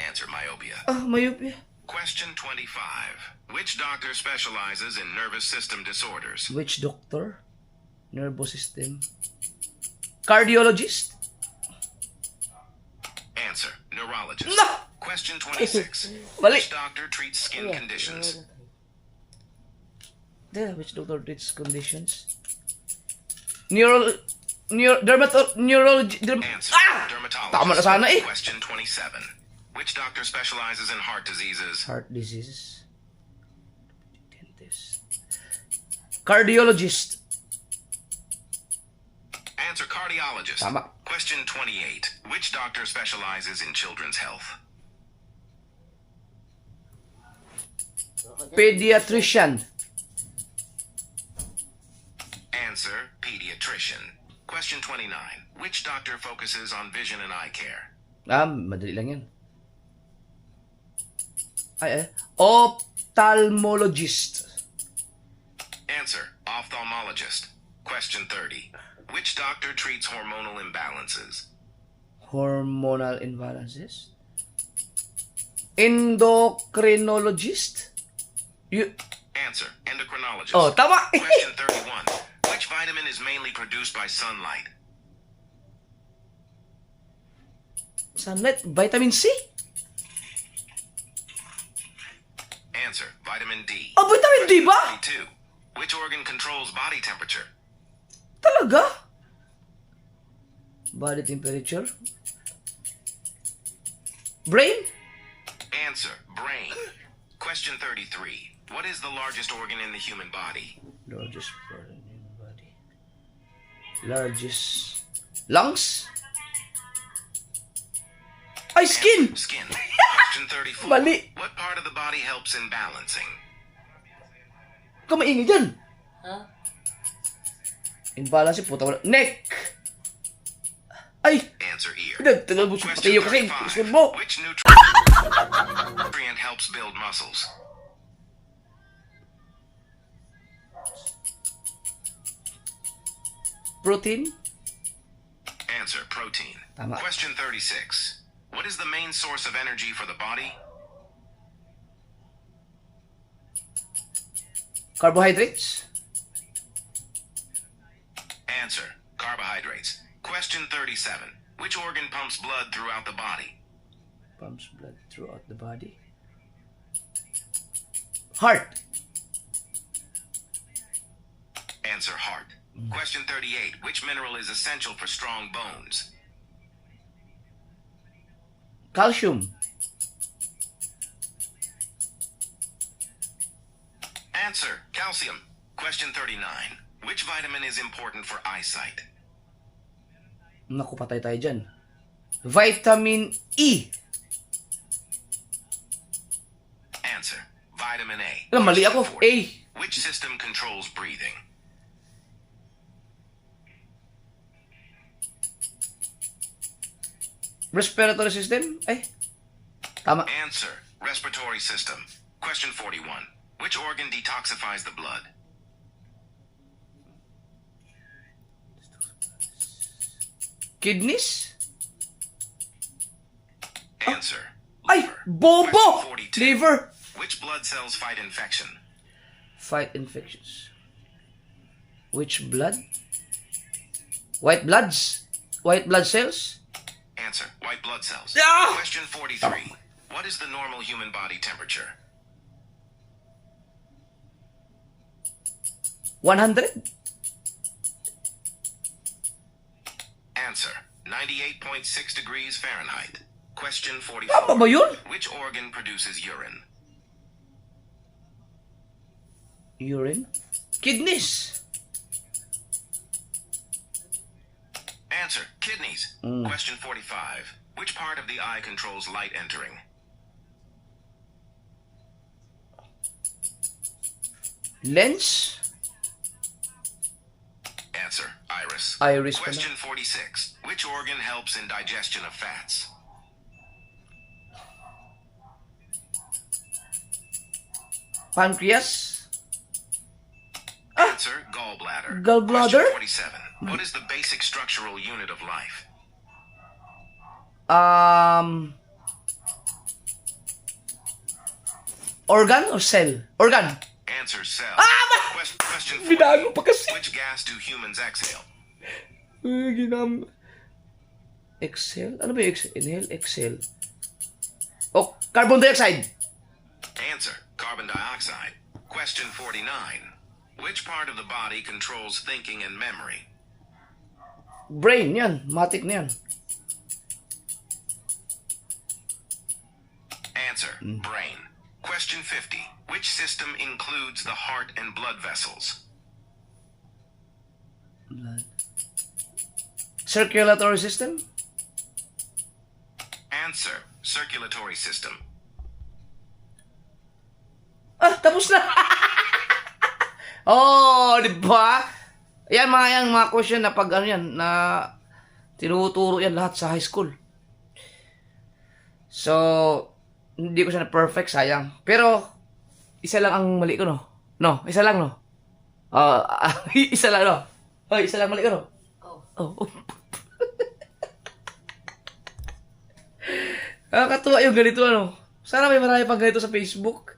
Answer. Myopia. Myopia. Question 25. Which doctor specializes in nervous system disorders? Which doctor? Nervous system. Cardiologist? Answer. Neurologist. No! Question 26. Mali. Which doctor treats skin conditions? Which doctor treats conditions? Neurology. Answer. Dermatologist. Tama na sana eh. Question 27. Which doctor specializes in heart diseases? Heart diseases. Dentist. Cardiologist. Answer. Cardiologist. Tama. Question 28. Which doctor specializes in children's health? Pediatrician. Answer. Pediatrician. Question 29. Which doctor focuses focuses on vision and eye care? Madali lang yan. Ophthalmologist. Answer, ophthalmologist. Question 30. Which doctor treats hormonal imbalances? Hormonal imbalances. Endocrinologist. Answer, endocrinologist. Oh, tama. Question 31. Which vitamin is mainly produced by sunlight? Sunlight, vitamin C. Answer, vitamin D. Vitamin D ba? 32. Which organ controls body temperature? Talaga? Body temperature. Brain? Answer, brain. Question 33. What is the largest organ in the human body? Largest organ in the body. Largest lungs? Ay, skin! Skin. Question 34. Mali. What part of the body helps in balancing? Kamaingay dyan. Huh? Imbalance, puta wala. Neck! Ay! Answer, ear. Pinagtagal mo sa Question patiyo kasi. 35. Gusto mo. Which nutrient helps build muscles? Protein? Answer, protein. Tama. Question 36. What is the main source of energy for the body? Carbohydrates? Answer, carbohydrates. Question 37. Which organ pumps blood throughout the body? Pumps blood throughout the body. Heart. Answer, heart. Question 38. Which mineral is essential for strong bones? Calcium. Answer, calcium. Question 39. Which vitamin is important for eyesight? Naku, patay tayo dyan. Vitamin E. Answer, vitamin A. Mali ako. Question 40. A. Which system controls breathing? Respiratory system? Ay. Tama. Answer, respiratory system. Question 41. Which organ detoxifies the blood? Kidneys? Answer, Ay! liver. Bobo! Question 42. Liver. Which blood cells fight infection? Fight infections. Which blood? White bloods? White blood cells? Answer, white blood cells. Ah! Question 43. What is the normal human body temperature? 100? Answer, 98.6 degrees Fahrenheit. Question Tama 44. ba yun? Which organ produces urine? Urine? Kidneys? Answer, kidneys. Question 45. Which part of the eye controls light entering? Lens? Answer, iris. Iris pala. Question 46. Which organ helps in digestion of fats? Pancreas? Answer, gallbladder. Gallbladder? Question 47. What is the basic structural unit of life? Organ or cell? Organ. Answer, cell. Ah! Question 48. Binago pa kasi. Which gas do humans exhale? Exhale? Ano ba yung exhale? Inhale, exhale. Oh, carbon dioxide. Answer, carbon dioxide. Question 49. Which part of the body controls thinking and memory? Brain, yan. Matik na yan. Answer, brain. Question 50. Which system includes the heart and blood vessels? Blood. Circulatory system? Answer, circulatory system. Tapos na. Oh, di ba? Yan mga question na pag ano yan, na Tinuturo yan lahat sa high school. So, hindi ko siya na perfect, sayang. Pero, isa lang ang mali ko, no? No, isa lang, no? Isa lang, no? Isa lang mali ko, no? Oh. Nakakatuwa yung ganito, ano? Sana may marami pang ganito sa Facebook.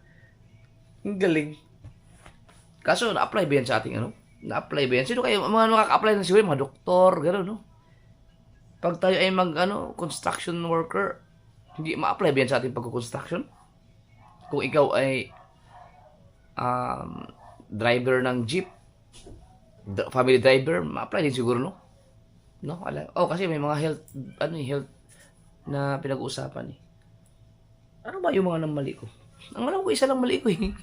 Ang galing. Kaso, na-apply ba yan sa ating, ano? Na-apply ba yan? Sino kayo, mga nakaka-apply na siguro, mga doktor, gano'n, no? Pag tayo ay construction worker, hindi ma-apply ba yan sa ating pagko-construction? Kung ikaw ay driver ng jeep, family driver, ma-apply din siguro, no? No? Kasi may mga health na pinag-uusapan, eh. Ano ba yung mga nang mali ko? Ang alam ko, isa lang mali ko, eh.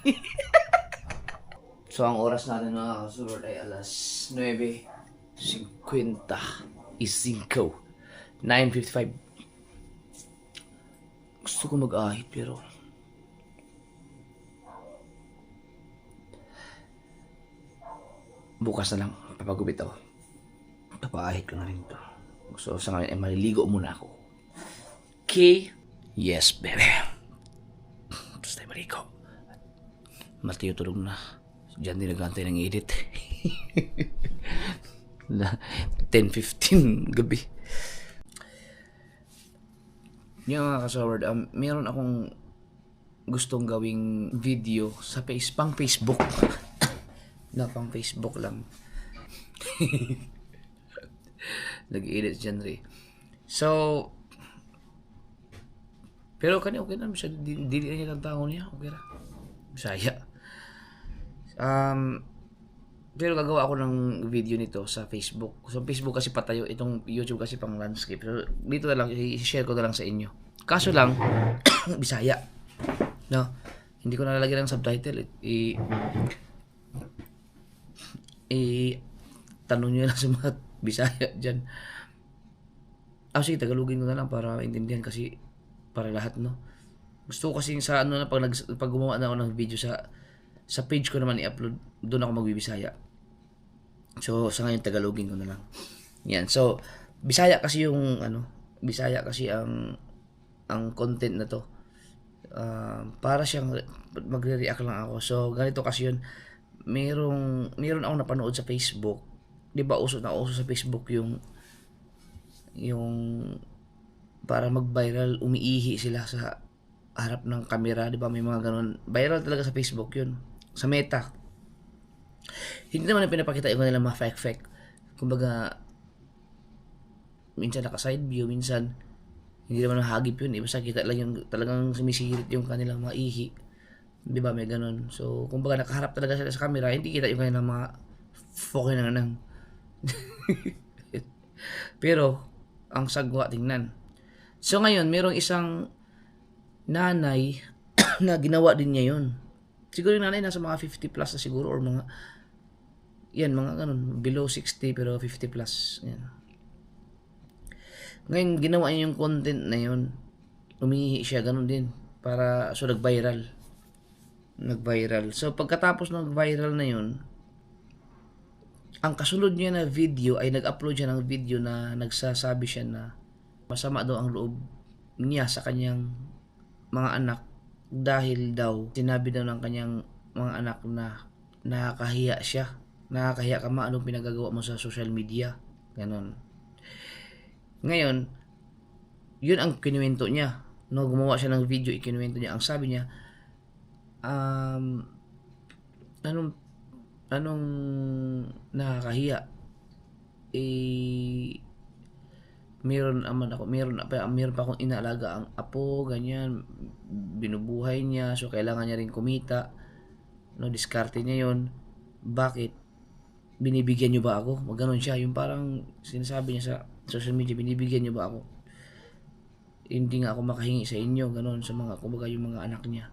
So, ang oras natin mga kasulot ay alas 9:55. 9:55. Gusto ko mag-ahit pero bukas na lang papagupit ako. Papaahit ko na rin ito. So sa ngayon ay maliligo muna ako. Okay? Yes, baby. Tapos tayo maligo. Mati yung tulog na. Diyan din nag-antay ng edit. 10:15 gabi. Yung mga kasaward, meron akong gustong gawing video sa pang Facebook. Pang Facebook lang. Nag-edit dyan rin. So, pero kanya okay na siya. Dili na niya ang tango niya. Okay na. Bisaya. Pero gagawa ako ng video nito sa Facebook. So, Facebook kasi patayo. Itong YouTube kasi pang landscape. So, dito na lang, i-share ko na lang sa inyo. Kaso lang, Bisaya. No? Hindi ko nalalagyan ng subtitle. Tanong nyo lang sa mga Bisaya dyan. Sige, Tagalogin ko na lang para maintindihan kasi para lahat, no? Gusto ko kasi sa pag gumawa na ako ng video sa page ko naman i-upload, doon ako magbibisaya. So, sa ngayon Tagalogin ko na lang. Yan. So, Bisaya kasi Bisaya kasi ang content na to. Para siyang magre-react lang ako. So, ganito kasi yun. Meron ako napanood sa Facebook. 'Di ba uso sa Facebook yung para mag-viral, umiihi sila sa harap ng camera, 'di ba? May mga ganun. Viral talaga sa Facebook 'yun. Sa Meta. Hindi naman na pinapakita yung nila mga fake. Kumbaga, minsan naka-side view, minsan hindi naman hagip yun. Basta kita lang yung talagang sumisirit yung kanilang mga ihi. Di ba, may ganun. So, kumbaga nakaharap talaga sila sa camera, hindi kita yung kanilang mga foke na nang. Pero, ang sagwa tingnan. So, ngayon, merong isang nanay na ginawa din niya yun. Siguro yung nanay nasa mga 50 plus na siguro or mga ganun, below 60 pero 50 plus. Yan. Ngayon, ginawa niya yung content na yun. Umihi siya, ganun din. So, nag-viral. So, pagkatapos ng viral na yun, ang kasunod niya na video ay nag-upload siya ng video na nagsasabi siya na masama daw ang loob niya sa kanyang mga anak dahil daw sinabi daw ng kanyang mga anak na nakakahiya siya. Nakakahiya ka anong pinagagawa mo sa social media. Ganon. Ngayon, yun ang kinuwento niya. No, gumawa siya ng video, ikinuwento niya. Ang sabi niya, anong nakakahiya? Meron pa akong inaalaga ang apo, ganyan, binubuhay niya, so kailangan niya rin kumita. No, diskarte niya yun. Bakit? Binibigyan niyo ba ako? Maganon siya, yung parang sinasabi niya sa social media, binibigyan niyo ba ako? Hindi nga ako makahingi sa inyo, ganon, sa mga, kumbaga yung mga anak niya.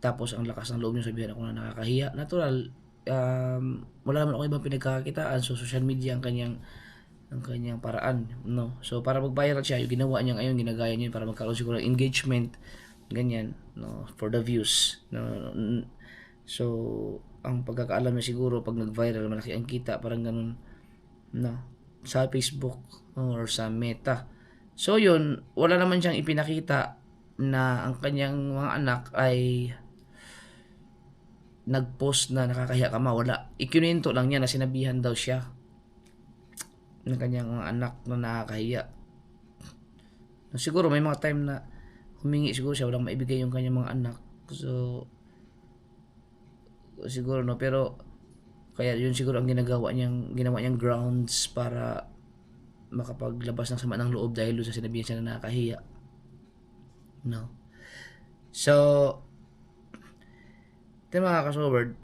Tapos ang lakas ng loob niya sabihin ako na nakakahiya. Natural, wala naman ako ibang pinagkakakitaan, so social media ang kanyang paraan, no? So para mag-viral siya, yung ginawa niya ngayon, ginagaya niya para magkaroon siguro ng engagement, ganyan, no, for the views, no. So ang pagkakaalam niya siguro pag nag-viral malaki ang kita, parang ganun, no. sa Facebook or sa Meta. So yun, wala naman siyang ipinakita na ang kanyang mga anak ay nag-post na nakakahiya ka, wala. Ikinuwento lang niya na sinabihan daw siya ng kanyang mga anak na nakakahiya. Siguro may mga time na humingi siguro siya, walang maibigay yung kanyang mga anak. So siguro no, pero kaya yun siguro ang ginawa niyang grounds para makapaglabas ng sama ng loob dahil doon sa sinabihan siya na nakakahiya. No. So mga kasoberd,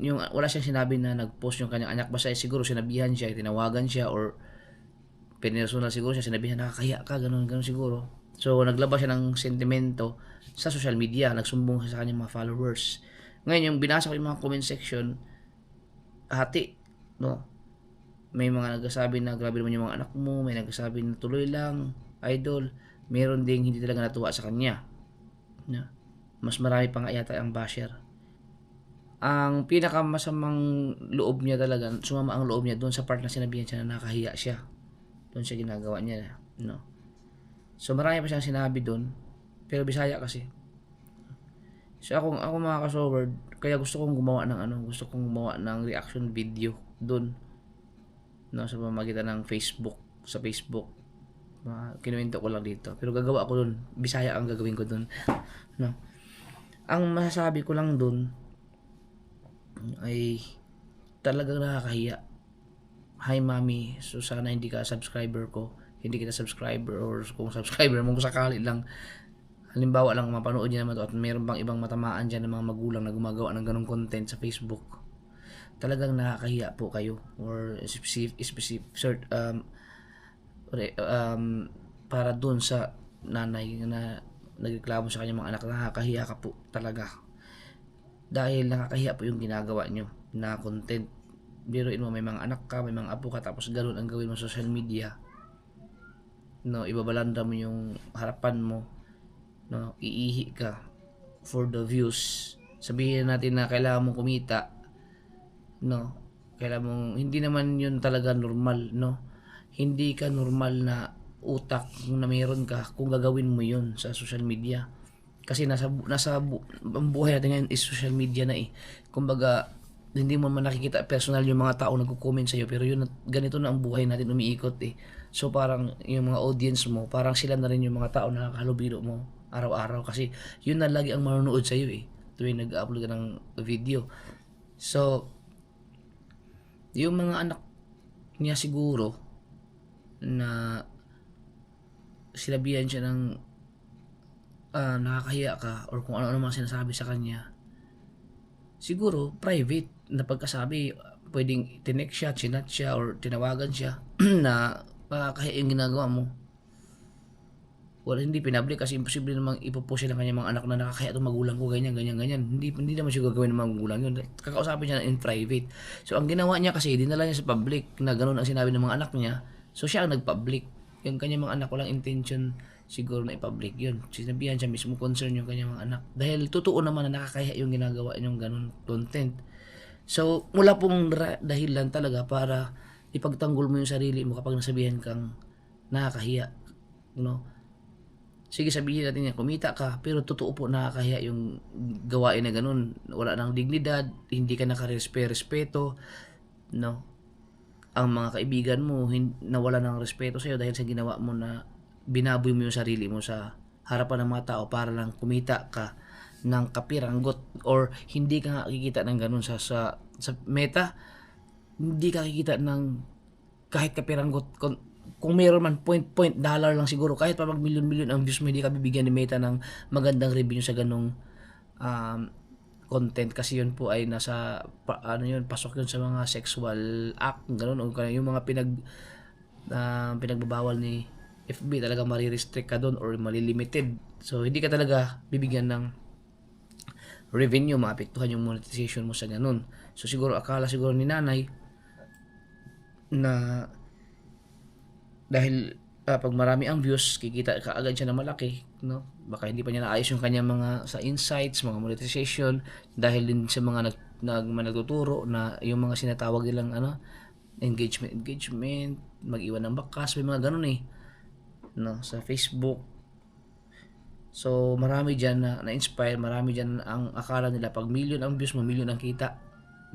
yung wala siyang sinabi na nag-post yung kanyang anak, basta siguro sinabihan siya, tinawagan siya, or personal siguro siya, sinabihan nakakahiya ka, ganun siguro. So naglabas siya ng sentimento sa social media, nagsumbong siya sa kanyang mga followers. Ngayon yung binasa ko yung mga comment section, hati, no? May mga nagsasabi na grabe naman yung mga anak mo, may nagsasabi na tuloy lang, idol. Meron ding hindi talaga natuwa sa kanya, no? Mas marami pa nga yata ang basher. Ang pinakamasamang loob niya talaga, sumama ang loob niya doon sa part na sinabihan siya na nakahiya siya. Doon siya ginagawa niya, no? So marami pa siyang sinabi doon, pero Bisaya kasi. So ako mga kasoberd, kaya gusto kong gumawa ng reaction video doon, no, sa pamamagitan ng Facebook, sa Facebook. Kinuwento ko lang dito, pero gagawa ko doon, Bisaya ang gagawin ko doon, no. Ang masasabi ko lang doon ay talagang nakakahiya. Hi mami, so sana hindi ka subscriber ko, hindi kita subscriber, or kung subscriber mo, kung sakali lang, halimbawa lang mapanood niya naman to at mayroon bang ibang matamaan dyan ng mga magulang na gumagawa ng ganong content sa Facebook, talagang nakakahiya po kayo. Or para dun sa nanay na nagreklamo sa kanyang mga anak, nakakahiya ka po talaga. Dahil nakakahiya po yung ginagawa nyo na content. Biruin mo, may mga anak ka, may mga apo ka, tapos ganoon ang gawin mo sa social media, no? Ibabalanda mo yung harapan mo, no? Iihi ka for the views. Sabihin natin na kailangan mong kumita, no? Kailangan mong, hindi naman yun talaga normal, no? Hindi ka normal na utak na meron ka kung gagawin mo yun sa social media. Kasi ang buhay natin ngayon is social media na eh. Kumbaga, hindi mo man nakikita personal yung mga tao nagko-comment sa'yo, pero yun, ganito na ang buhay natin, umiikot eh. So parang yung mga audience mo, parang sila na rin yung mga tao na nakahalubilo mo araw-araw, kasi yun na lagi ang manonood sa'yo eh, tuwing nag-upload ka ng video. So yung mga anak niya siguro na sinabihan siya ng nakakahiya ka, or kung ano-ano mga sinasabi sa kanya, siguro private na pagkasabi, pwedeng tinext siya, chinat siya, or tinawagan siya na nakakahiya yung ginagawa mo. Wala, hindi pinablik kasi imposible namang ipopost siya ng kanyang mga anak na nakakahiya itong magulang ko, ganyan. Hindi naman siya gagawin ng mga magulang yun. Kakausapin siya in private. So ang ginawa niya kasi, dinala niya sa public na gano'n ang sinabi ng mga anak niya. So siya ang nag-public. Yung kanyang mga anak, walang intention siguro na i-public yun. Sinabihan siya mismo, concern yung kanyang mga anak. Dahil totoo naman na nakakahiya yung ginagawa niyong ganun content. So, wala pong dahilan talaga para ipagtanggol mo yung sarili mo kapag nasabihan kang nakakahiya. No? Sige, sabihin natin yan, kumita ka, pero totoo po nakakahiya yung gawain na ganun. Wala nang dignidad, hindi ka nakarespeto, no? Ang mga kaibigan mo nawala ng respeto sa'yo dahil sa ginawa mo na binaboy mo yung sarili mo sa harapan ng mga tao para lang kumita ka ng kapiranggot, or hindi ka kikita ng ganun sa Meta. Hindi ka kikita ng kahit kapiranggot. Kung meron man point dollar lang siguro, kahit pa mag-milyon ang views mo, hindi ka bibigyan ni Meta ng magandang revenue sa ganung content, kasi yun po ay nasa pasok yun sa mga sexual act, ganun, o yung mga pinagbabawal ni FB, talaga marirestrict ka doon or malilimited. So hindi ka talaga bibigyan ng revenue, maapektuhan yung monetization mo sa ganun. So siguro akala siguro ni nanay na dahil pag marami ang views, kikita kaagad siya na malaki, no? Baka hindi pa niya naayos yung kanyang mga sa insights, mga monetization, dahil din sa mga nagtuturo na yung mga sinatawag nilang engagement, mag-iwan ng bakas, may mga ganun eh. No, sa Facebook. So, marami dyan na na-inspire, marami dyan ang akala nila pag million ang views mo, million ang kita.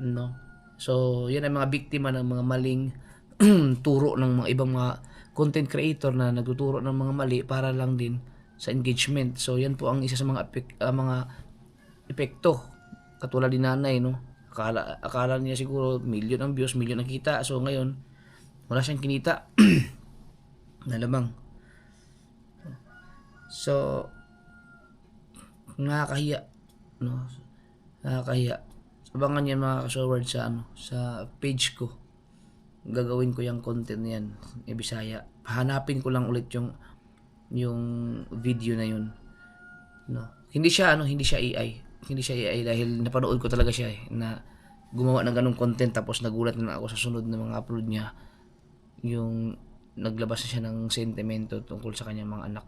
No? So, yan ang mga biktima ng mga maling turo ng mga ibang mga content creator na nagtuturo ng mga mali para lang din sa engagement. So, yan po ang isa sa mga mga epekto. Katulad ni nanay, no? Akala niya siguro million ang views, million ang kita. So, ngayon, wala siyang kinita. Nalamang. So, nakakahiya, no? Nakakahiya. Abangan niyan mga ka-showword sa sa page ko. Gagawin ko yung content na yan, Bisaya. Hanapin ko lang ulit yung video na yun. No. Hindi siya AI. Hindi siya AI dahil napanood ko talaga siya na gumawa ng ganung content tapos nagulat na ako sa sunod na mga upload niya. Yung naglabas na siya ng sentimento tungkol sa kanyang mga anak.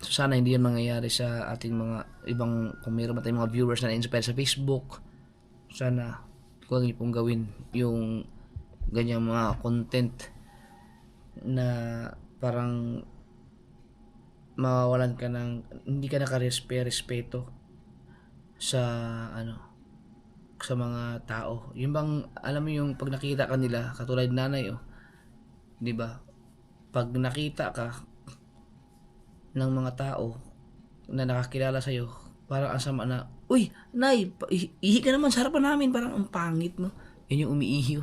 So sana hindi yan mangyayari sa ating mga ibang, kung mayroon tayong mga viewers na na-inspire sa Facebook, sana huwag niyo pong gawin yung ganyang mga content na parang mawawalan ka ng, hindi ka nakarespeto sa sa mga tao. Yung bang, alam mo yung pag nakita ka nila, katulad nanay, di ba? Pag nakita ka ng mga tao na nakakilala sa'yo, parang ang sama na, uy, nay, ihi ka naman sa harapan namin, parang ang pangit, no? Yun yung umiihi,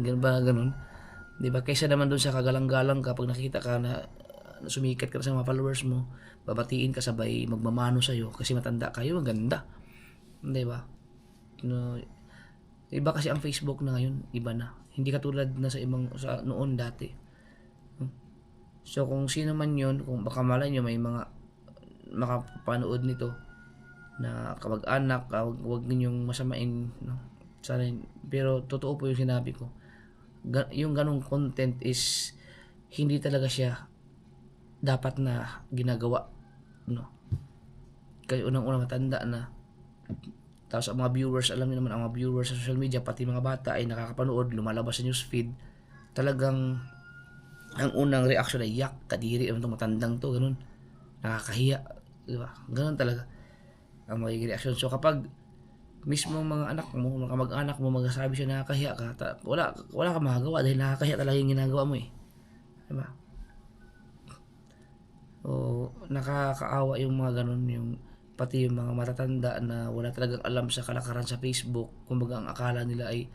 ganun ba, ganun? Diba? Kaysa naman doon sa kagalang-galang ka, pag nakita ka na sumikat ka sa mga followers mo, babatiin ka sabay, magmamano sa'yo, kasi matanda kayo, maganda. Diba? No, iba kasi ang Facebook na ngayon, iba na. Hindi katulad na sa noon dati. So kung sino man yun, kung baka malay nyo may mga makapanood nito na kamag-anak, huwag ninyong masamain, no? Sana, pero totoo po yung sinabi ko. Yung ganong content is hindi talaga siya dapat na ginagawa, no? Kaya unang-unang matanda na. Tapos ang mga viewers, alam niyo naman, ang mga viewers sa social media, pati mga bata ay nakakapanood, lumalabas sa newsfeed. Talagang ang unang reaction ay yak, kadiri naman itong matandang to, ganun. Nakakahiya, di ba? Ganun talaga ang magiging reaction. So kapag mismo mga anak mo, mga kamag-anak mo magsasabi siya nakakahiya ka, wala kang magagawa dahil nakakahiya talaga yung ginagawa mo eh. Di ba? O nakakaawa yung mga ganun, yung pati yung mga matatanda na wala talagang alam sa kalakaran sa Facebook. Kumbaga ang akala nila ay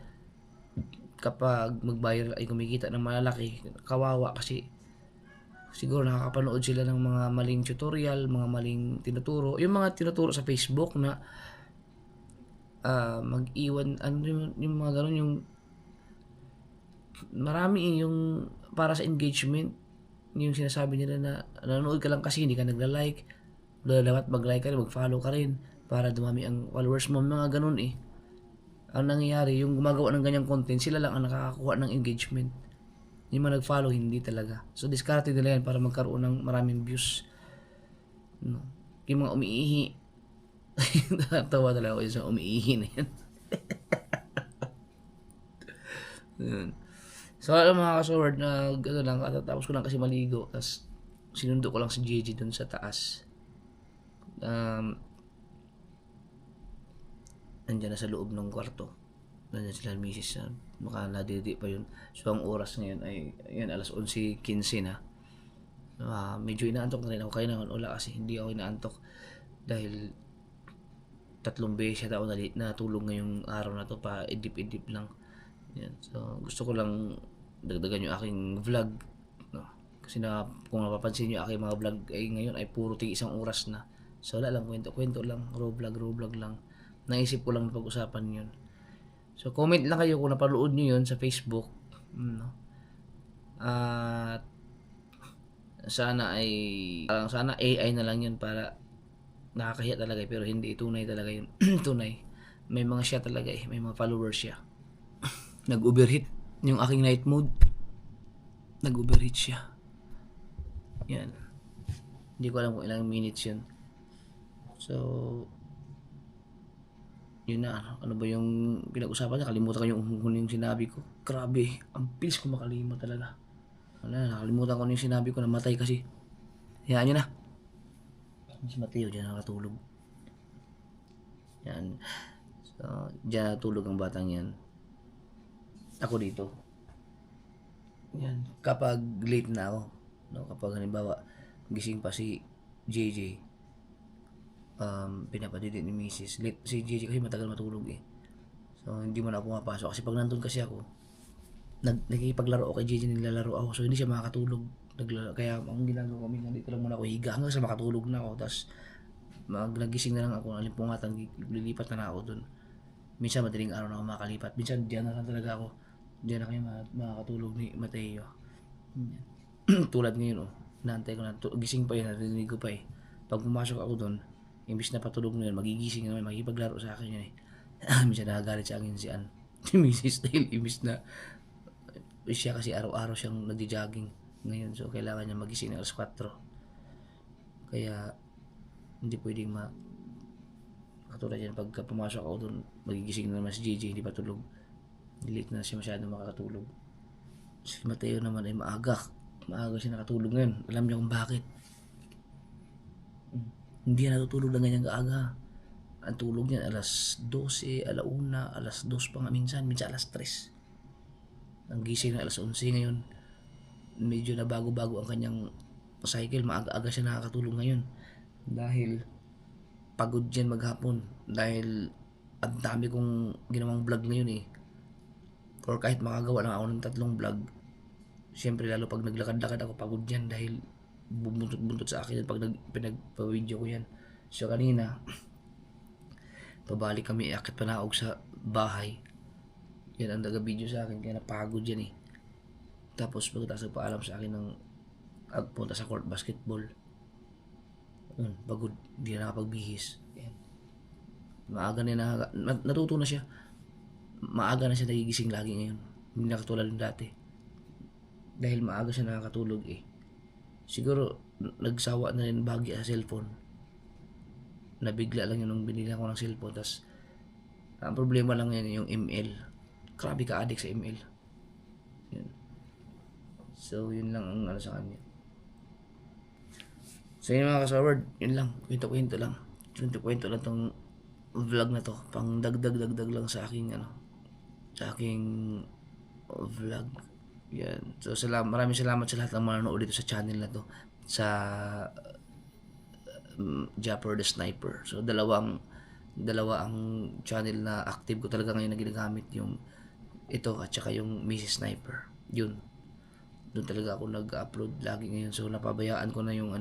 kapag mag-viral ay kumikita ng malalaki, kawawa kasi siguro nakakapanood sila ng mga maling tutorial, mga maling tinuturo. Yung mga tinuturo sa Facebook na mag-iwan, yung mga ganun, yung marami yung para sa engagement, yung sinasabi nila na nanonood ka lang kasi hindi ka nagla-like, dapat mag-like ka rin, mag-follow ka rin para dumami ang followers mo, mga ganun eh. Ang nangyayari, yung gumagawa ng ganyang content, sila lang ang nakakakuha ng engagement. Yung mga nag-follow, hindi talaga. So, discarded nila yan para magkaroon ng maraming views. No. Yung mga umiihi. Tawa talaga ako yung sa umiihi na yan. So, alam mga ka-showword na gano'n lang, katatapos ko lang kasi maligo. Tapos, sinundo ko lang si Gigi dun sa taas. Nandiyan na sa loob ng kwarto. Nandiyan sila misis na baka nadidi pa yun. So ang oras ngayon ay yan, alas 11:15 na. Medyo inaantok na rin ako. Kaya naman wala kasi hindi ako inaantok dahil 3 beses yata ako natulog ngayong araw na to, pa idip-idip lang. Yan. So gusto ko lang dagdagan yung aking vlog, no? Kasi kung napapansin nyo, aking mga vlog ay ngayon ay puro tig 1 oras na. So wala lang, kwento lang, raw vlog lang. Naisip ko lang pag-usapan yun. So comment lang kayo kung napanood nyo yun sa Facebook, no? At sana AI na lang yun para nakakahiya talaga pero hindi tunay talaga yun. Tunay. May mga siya talaga may mga followers siya. Nag-overheat yung aking night mode. Nag-overheat siya. Yan. Hindi ko alam kung ilang minutes yun. So Yun na, ano ba yung pinag-usapan niya? Kalimutan ko yung sinabi ko. Grabe, ang bilis ko makalimot talaga. Nakalimutan ko yung sinabi ko, namatay kasi. Hayaan nyo na. Si Mateo dyan nakatulog. Yan. So, dyan natulog ang batang yan. Ako dito. Yan. Kapag late na ako, no, kapag halimbawa, gising pa si JJ, pinapadidin ni Mrs. Late si JJ kasi matagal matulog eh. So, hindi mo na ako pumapasok. Kasi pag nandun kasi ako, nakikipaglaro ako kay JJ, nilalaro ako. So, hindi siya makakatulog. Kaya, ang ginagawa ko, nandito lang muna ako higa hanggang sa makatulog na ako. Tapos, nagising na lang ako, alimpungatan, lilipat na ako dun. Minsan, madaling araw na ako makalipat. Minsan, diyan na lang talaga ako. Diyan na kayo makakatulog ni Mateo. Tulad ngayon, naantay ko na, gising pa yun, narinig ko pa eh. Pag pumasok ako dun, imbis na patulog na yun, magigising naman, makikipaglaro sa akin yun eh. Minsan nakagalit sa akin si Ann, si Mrs. dahil imbis na siya kasi araw-araw siyang nagdi-jogging ngayon, so kailangan niya magising ng alas 4. Kaya hindi pwedeng katulad yan, pagka pumasok ako dun, magigising na naman si JJ, hindi pa tulog, late na siya masyadong makakatulog. Si Mateo naman ay maaga siya nakatulog ngayon. Alam niyo kung bakit? Hindi na natutulog na ganyan kaaga. Ang tulog niya alas 12, alauna, alas 2 pa nga minsan alas 3. Ang gising na alas 11 ngayon. Medyo na bago-bago ang kanyang cycle. Maaga-aga siya nakakatulog ngayon. Dahil pagod yan maghapon. Dahil ang dami kong ginawang vlog ngayon eh. Or kahit makagawa lang ako ng 3 vlog, siyempre lalo pag naglakad-lakad ako, pagod yan dahil bubuntot-buntot sa akin pag pinagpa-video ko yan. So kanina, pabalik kami, akit pa naog sa bahay. Yan ang taga-video sa akin, kaya napagod yan eh. Tapos pagkatapos paalam sa akin ng punta sa court basketball. Pagod, hindi na nakapagbihis. Yan. Maaga na natuto na siya. Maaga na siya nagigising lagi ngayon. Hindi na katulad ng dati. Dahil maaga siya nakakatulog eh. Siguro, nagsawa na rin bahagi sa cellphone. Nabigla lang yun nung binili ko ng cellphone. Tapos, ang problema lang yan yung ML. Grabe ka addict sa ML. Yun. So, yun lang ang ano sa kanya. So, yun mga kasaward, yun lang. Kwento-kwento lang. Kwento-kwento lang tong vlog na to. Pang dagdag lang sa aking sa aking vlog. Yan. So, maraming salamat sa lahat ng manonood dito sa channel na to. Sa Japper the Sniper. So, dalawa ang channel na active ko talaga ngayon na ginagamit. Yung ito at saka yung Mrs. Sniper. Yun. Doon talaga ako nag-upload lagi ngayon. So, napabayaan ko na yung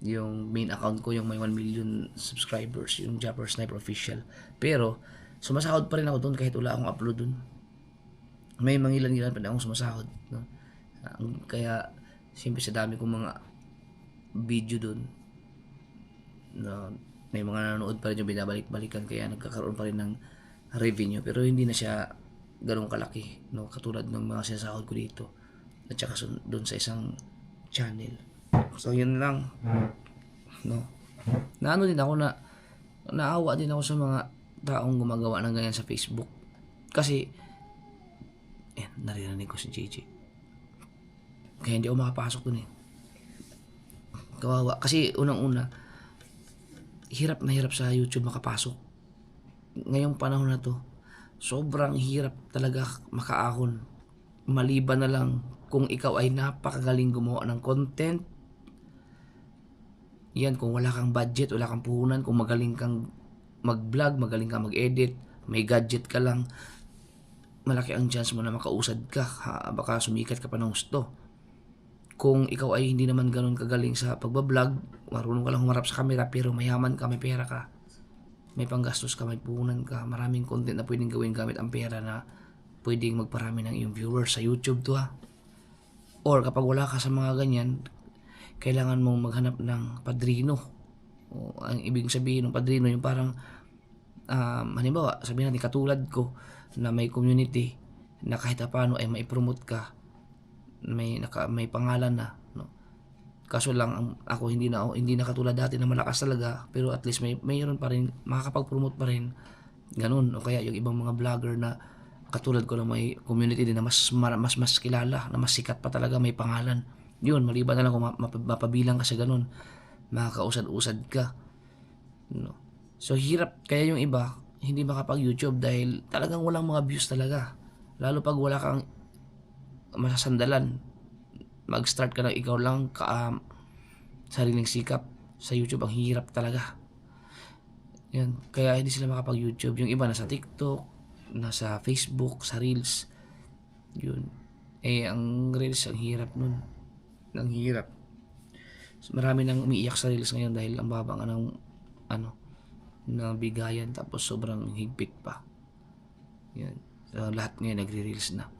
yung main account ko, yung may 1 million subscribers, yung Japper Sniper Official. Pero, sumasahod pa rin ako doon kahit wala akong upload doon. May mangilan-ilan pa rin akong sumasahod. No? Kaya, siyempre sa dami kong mga video doon, no, may mga nanonood pa rin yung binabalik-balikan, kaya nagkakaroon pa rin ng revenue. Pero hindi na siya ganun kalaki, no? Katulad ng mga sinasahod ko dito. At saka doon sa isang channel. So, yun lang. No? Naano din ako naawa din ako sa mga taong gumagawa ng ganyan sa Facebook. Kasi, naririnig ko si JJ. Kaya hindi ako makapasok dun eh. Kawawa. Kasi unang-una, hirap na hirap sa YouTube makapasok. Ngayong panahon na to, sobrang hirap talaga makaahon. Maliban na lang kung ikaw ay napakagaling gumawa ng content. Yan, kung wala kang budget, wala kang puhunan, kung magaling kang mag-vlog, magaling kang mag-edit, may gadget ka lang, malaki ang chance mo na makausad ka. Baka sumikat ka pa ng gusto. Kung ikaw ay hindi naman ganun kagaling sa pagbablog, marunong ka lang humarap sa camera, pero mayaman ka, may pera ka, may panggastos ka, may puhunan ka, maraming content na pwedeng gawin gamit ang pera na pwedeng magparami ng iyong viewers sa YouTube to ha. Or kapag wala ka sa mga ganyan, kailangan mong maghanap ng padrino. Ang ibig sabihin ng padrino, yung parang halimbawa, sabihin natin katulad ko na may community na kahit paano ay maipromote ka, may pangalan na, no? Kaso lang ako hindi na katulad dati na malakas talaga, pero at least mayroon pa rin, makakapag-promote pa rin Ganun. O kaya yung ibang mga vlogger na katulad ko na may community din na mas kilala, na mas sikat pa talaga, may pangalan. Yun, maliban na lang kung mapabilang ka sa ganun, makakausad-usad ka. No. So, hirap. Kaya yung iba, hindi makapag-YouTube dahil talagang walang mga views talaga. Lalo pag wala kang masasandalan, mag-start ka na ikaw lang, sariling sikap. Sa YouTube, ang hirap talaga. Yan. Kaya hindi sila makapag-YouTube. Yung iba nasa TikTok, nasa Facebook, sa Reels. Yun. Ang Reels, ang hirap nun. Ang hirap. So, marami nang umiiyak sa Reels ngayon dahil ang baba nga ng na bigayan, tapos sobrang higpit pa. Yan. So, lahat ngayon nagre-Reels na.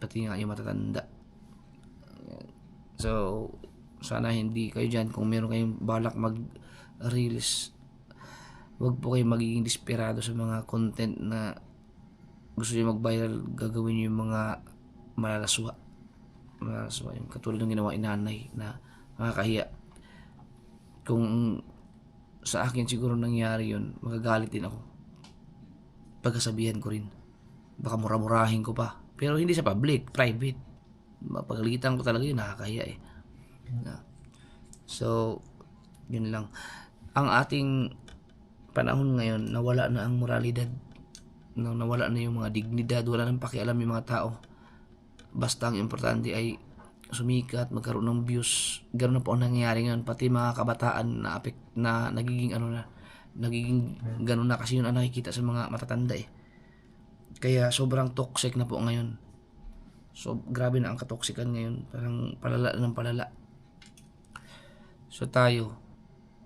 Pati nga yung matatanda. Yan. So, sana hindi kayo dyan, kung meron kayong balak mag-Reels, wag po kayo magiging desperado sa mga content na gusto nyo mag-viral, gagawin nyo yung mga malalaswa. Yung katulad ng ginawa inanay na makakahiya. Kung sa akin siguro nangyari yun, magagalit din ako. Pagkasabihan ko rin. Baka mura-murahin ko pa. Pero hindi sa public, private. Mapagalitan ko talaga yun, nakakahiya eh. So, yun lang. Ang ating panahon ngayon, nawala na ang moralidad. Nawala na yung mga dignidad, wala nang pakialam yung mga tao. Basta ang importante ay sumikat, magkaroon ng views. Ganoon na po ang nangyayari ngayon. Pati mga kabataan na nagiging nagiging ganoon na kasi yun ang nakikita sa mga matatanda eh. Kaya sobrang toxic na po ngayon. So, grabe na ang katoksikan ngayon. Parang palala ng palala. So, tayo,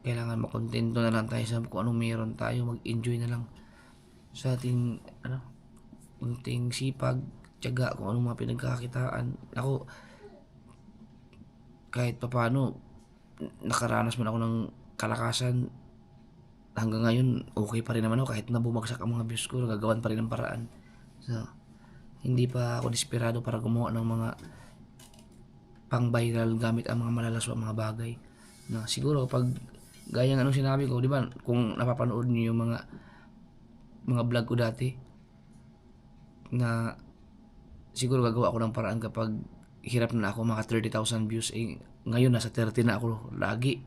kailangan makontento na lang tayo sa kung anong meron tayo. Mag-enjoy na lang sa ating, unting sipag, tiyaga, kung anong mga pinagkakakitaan. Ako, kahit papaano, nakaranas man ako ng kalakasan, hanggang ngayon, okay pa rin naman ako. Kahit na bumagsak ang mga views ko, nagagawan pa rin ng paraan. So, hindi pa ako desperado para gumawa ng mga pang-viral gamit ang mga malalaswa mga bagay. No, siguro pag gaya ng anong sinabi ko, di ba, kung napapanood niyo yung mga vlog ko dati, na siguro gagawa ako ng paraan kapag hirap na ako, mga 30,000 views. Ngayon nasa 30 na ako lagi.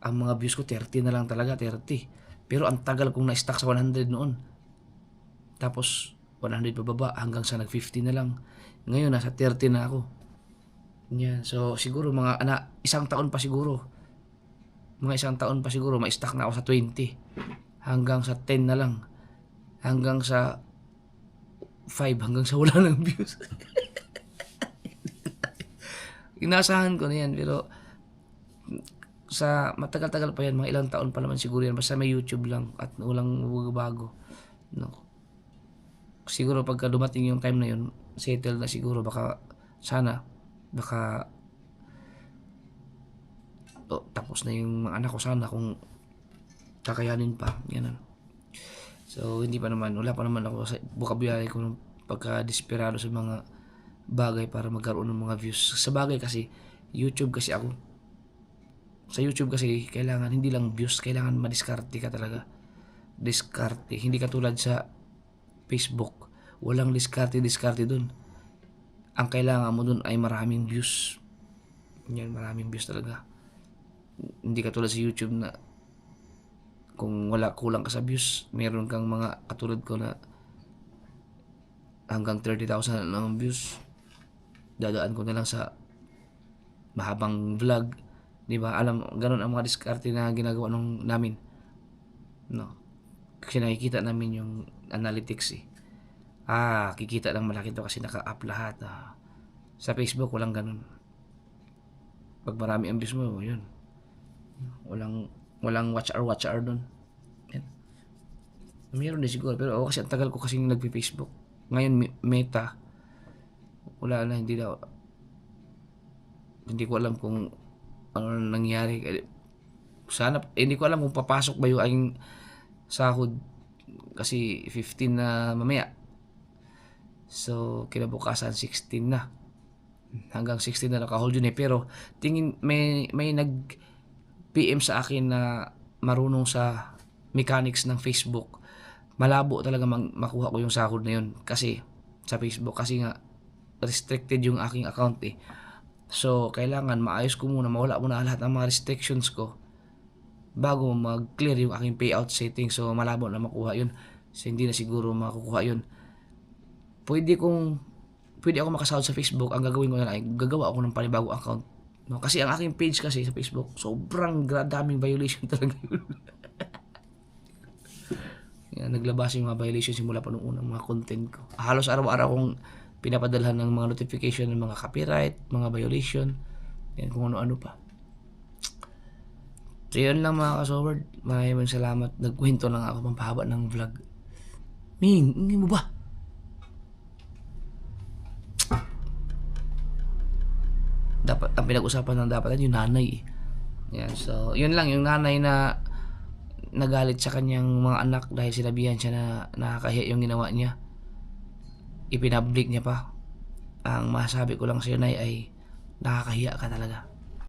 Ang mga views ko 30 na lang talaga, 30. Pero ang tagal kong na-stuck sa 100 noon. Tapos 100 pababa hanggang sa nag-50 na lang. Ngayon nasa 30 na ako. Yan. So siguro mga isang taon pa siguro. Mga 1 taon pa siguro ma-stuck na ako sa 20. Hanggang sa 10 na lang. Hanggang sa 5, hanggang sa wala ng views. Inasahan ko na yan, pero sa matagal-tagal pa yan, mga ilang taon pa naman siguro yan, basta may YouTube lang at walang bago. No. Siguro pagka dumating yung time na yun, settle na siguro, baka tapos na yung mga anak ko, sana kung kakayanin pa, yan. So, wala pa naman ako sa vocabulary ko ng pagka-desperado sa mga bagay para magkaroon ng mga views. Sa bagay kasi, YouTube kasi ako. Sa YouTube kasi, kailangan hindi lang views, kailangan madiskarte ka talaga. Diskarte. Hindi katulad sa Facebook. Walang diskarte dun. Ang kailangan mo dun ay maraming views. Yan, maraming views talaga. Hindi katulad sa YouTube na kung kulang ka sa views, meron kang mga katulad ko na hanggang 30,000 lang ang views. Dadaan ko na lang sa mahabang vlog, di ba? Ganun ang mga diskarte na ginagawa namin. No. Kasi nakikita namin yung analytics eh. Kikita lang malaki to kasi naka-up lahat. Sa Facebook walang ganun. Pag marami ang views mo, yun. Walang watch hour doon. Yan. Meron din siguro, pero kasi ang tagal ko kasing nagpi-Facebook. Ngayon Meta, wala na, hindi ko alam kung ano nangyari. Sana hindi ko alam kung papasok ba yung aking sahod kasi 15 na mamaya. So kinabukasan 16 na. Hanggang 16 na naka-hold yun eh. Pero tingin may nag PM sa akin na marunong sa mechanics ng Facebook malabo talaga makuha ko yung sahod na yun kasi sa Facebook, kasi nga restricted yung aking account eh. So kailangan maayos ko muna, mawala muna lahat ng mga restrictions ko bago mag-clear yung aking payout settings. So malabo na makuha yun, so hindi na siguro makukuha yun. Pwede ako makasahod sa Facebook. Ang gagawin ko na lang ay gagawa ako ng panibagong account, no? Kasi ang aking page kasi sa Facebook, sobrang daming violation talaga yun. Yan, naglabas yung mga violation simula pa nung unang mga content ko. Halos araw-araw kong pinapadalhan ng mga notification ng mga copyright, mga violation, yan, kung ano-ano pa. So yun lang mga kasoward, maraming salamat. Nagkwento lang ako pampahaba ng vlog. Ming, hindi mo ba? Dapat, ang pinag-usapan ng dapat yung nanay eh. Yan, so yun lang, yung nanay na nagalit sa kanyang mga anak dahil sinabihan siya na nakakahiya yung ginawa niya, ipinablik niya pa. Ang masabi ko lang sa iyo, Nay, ay nakakahiya ka talaga.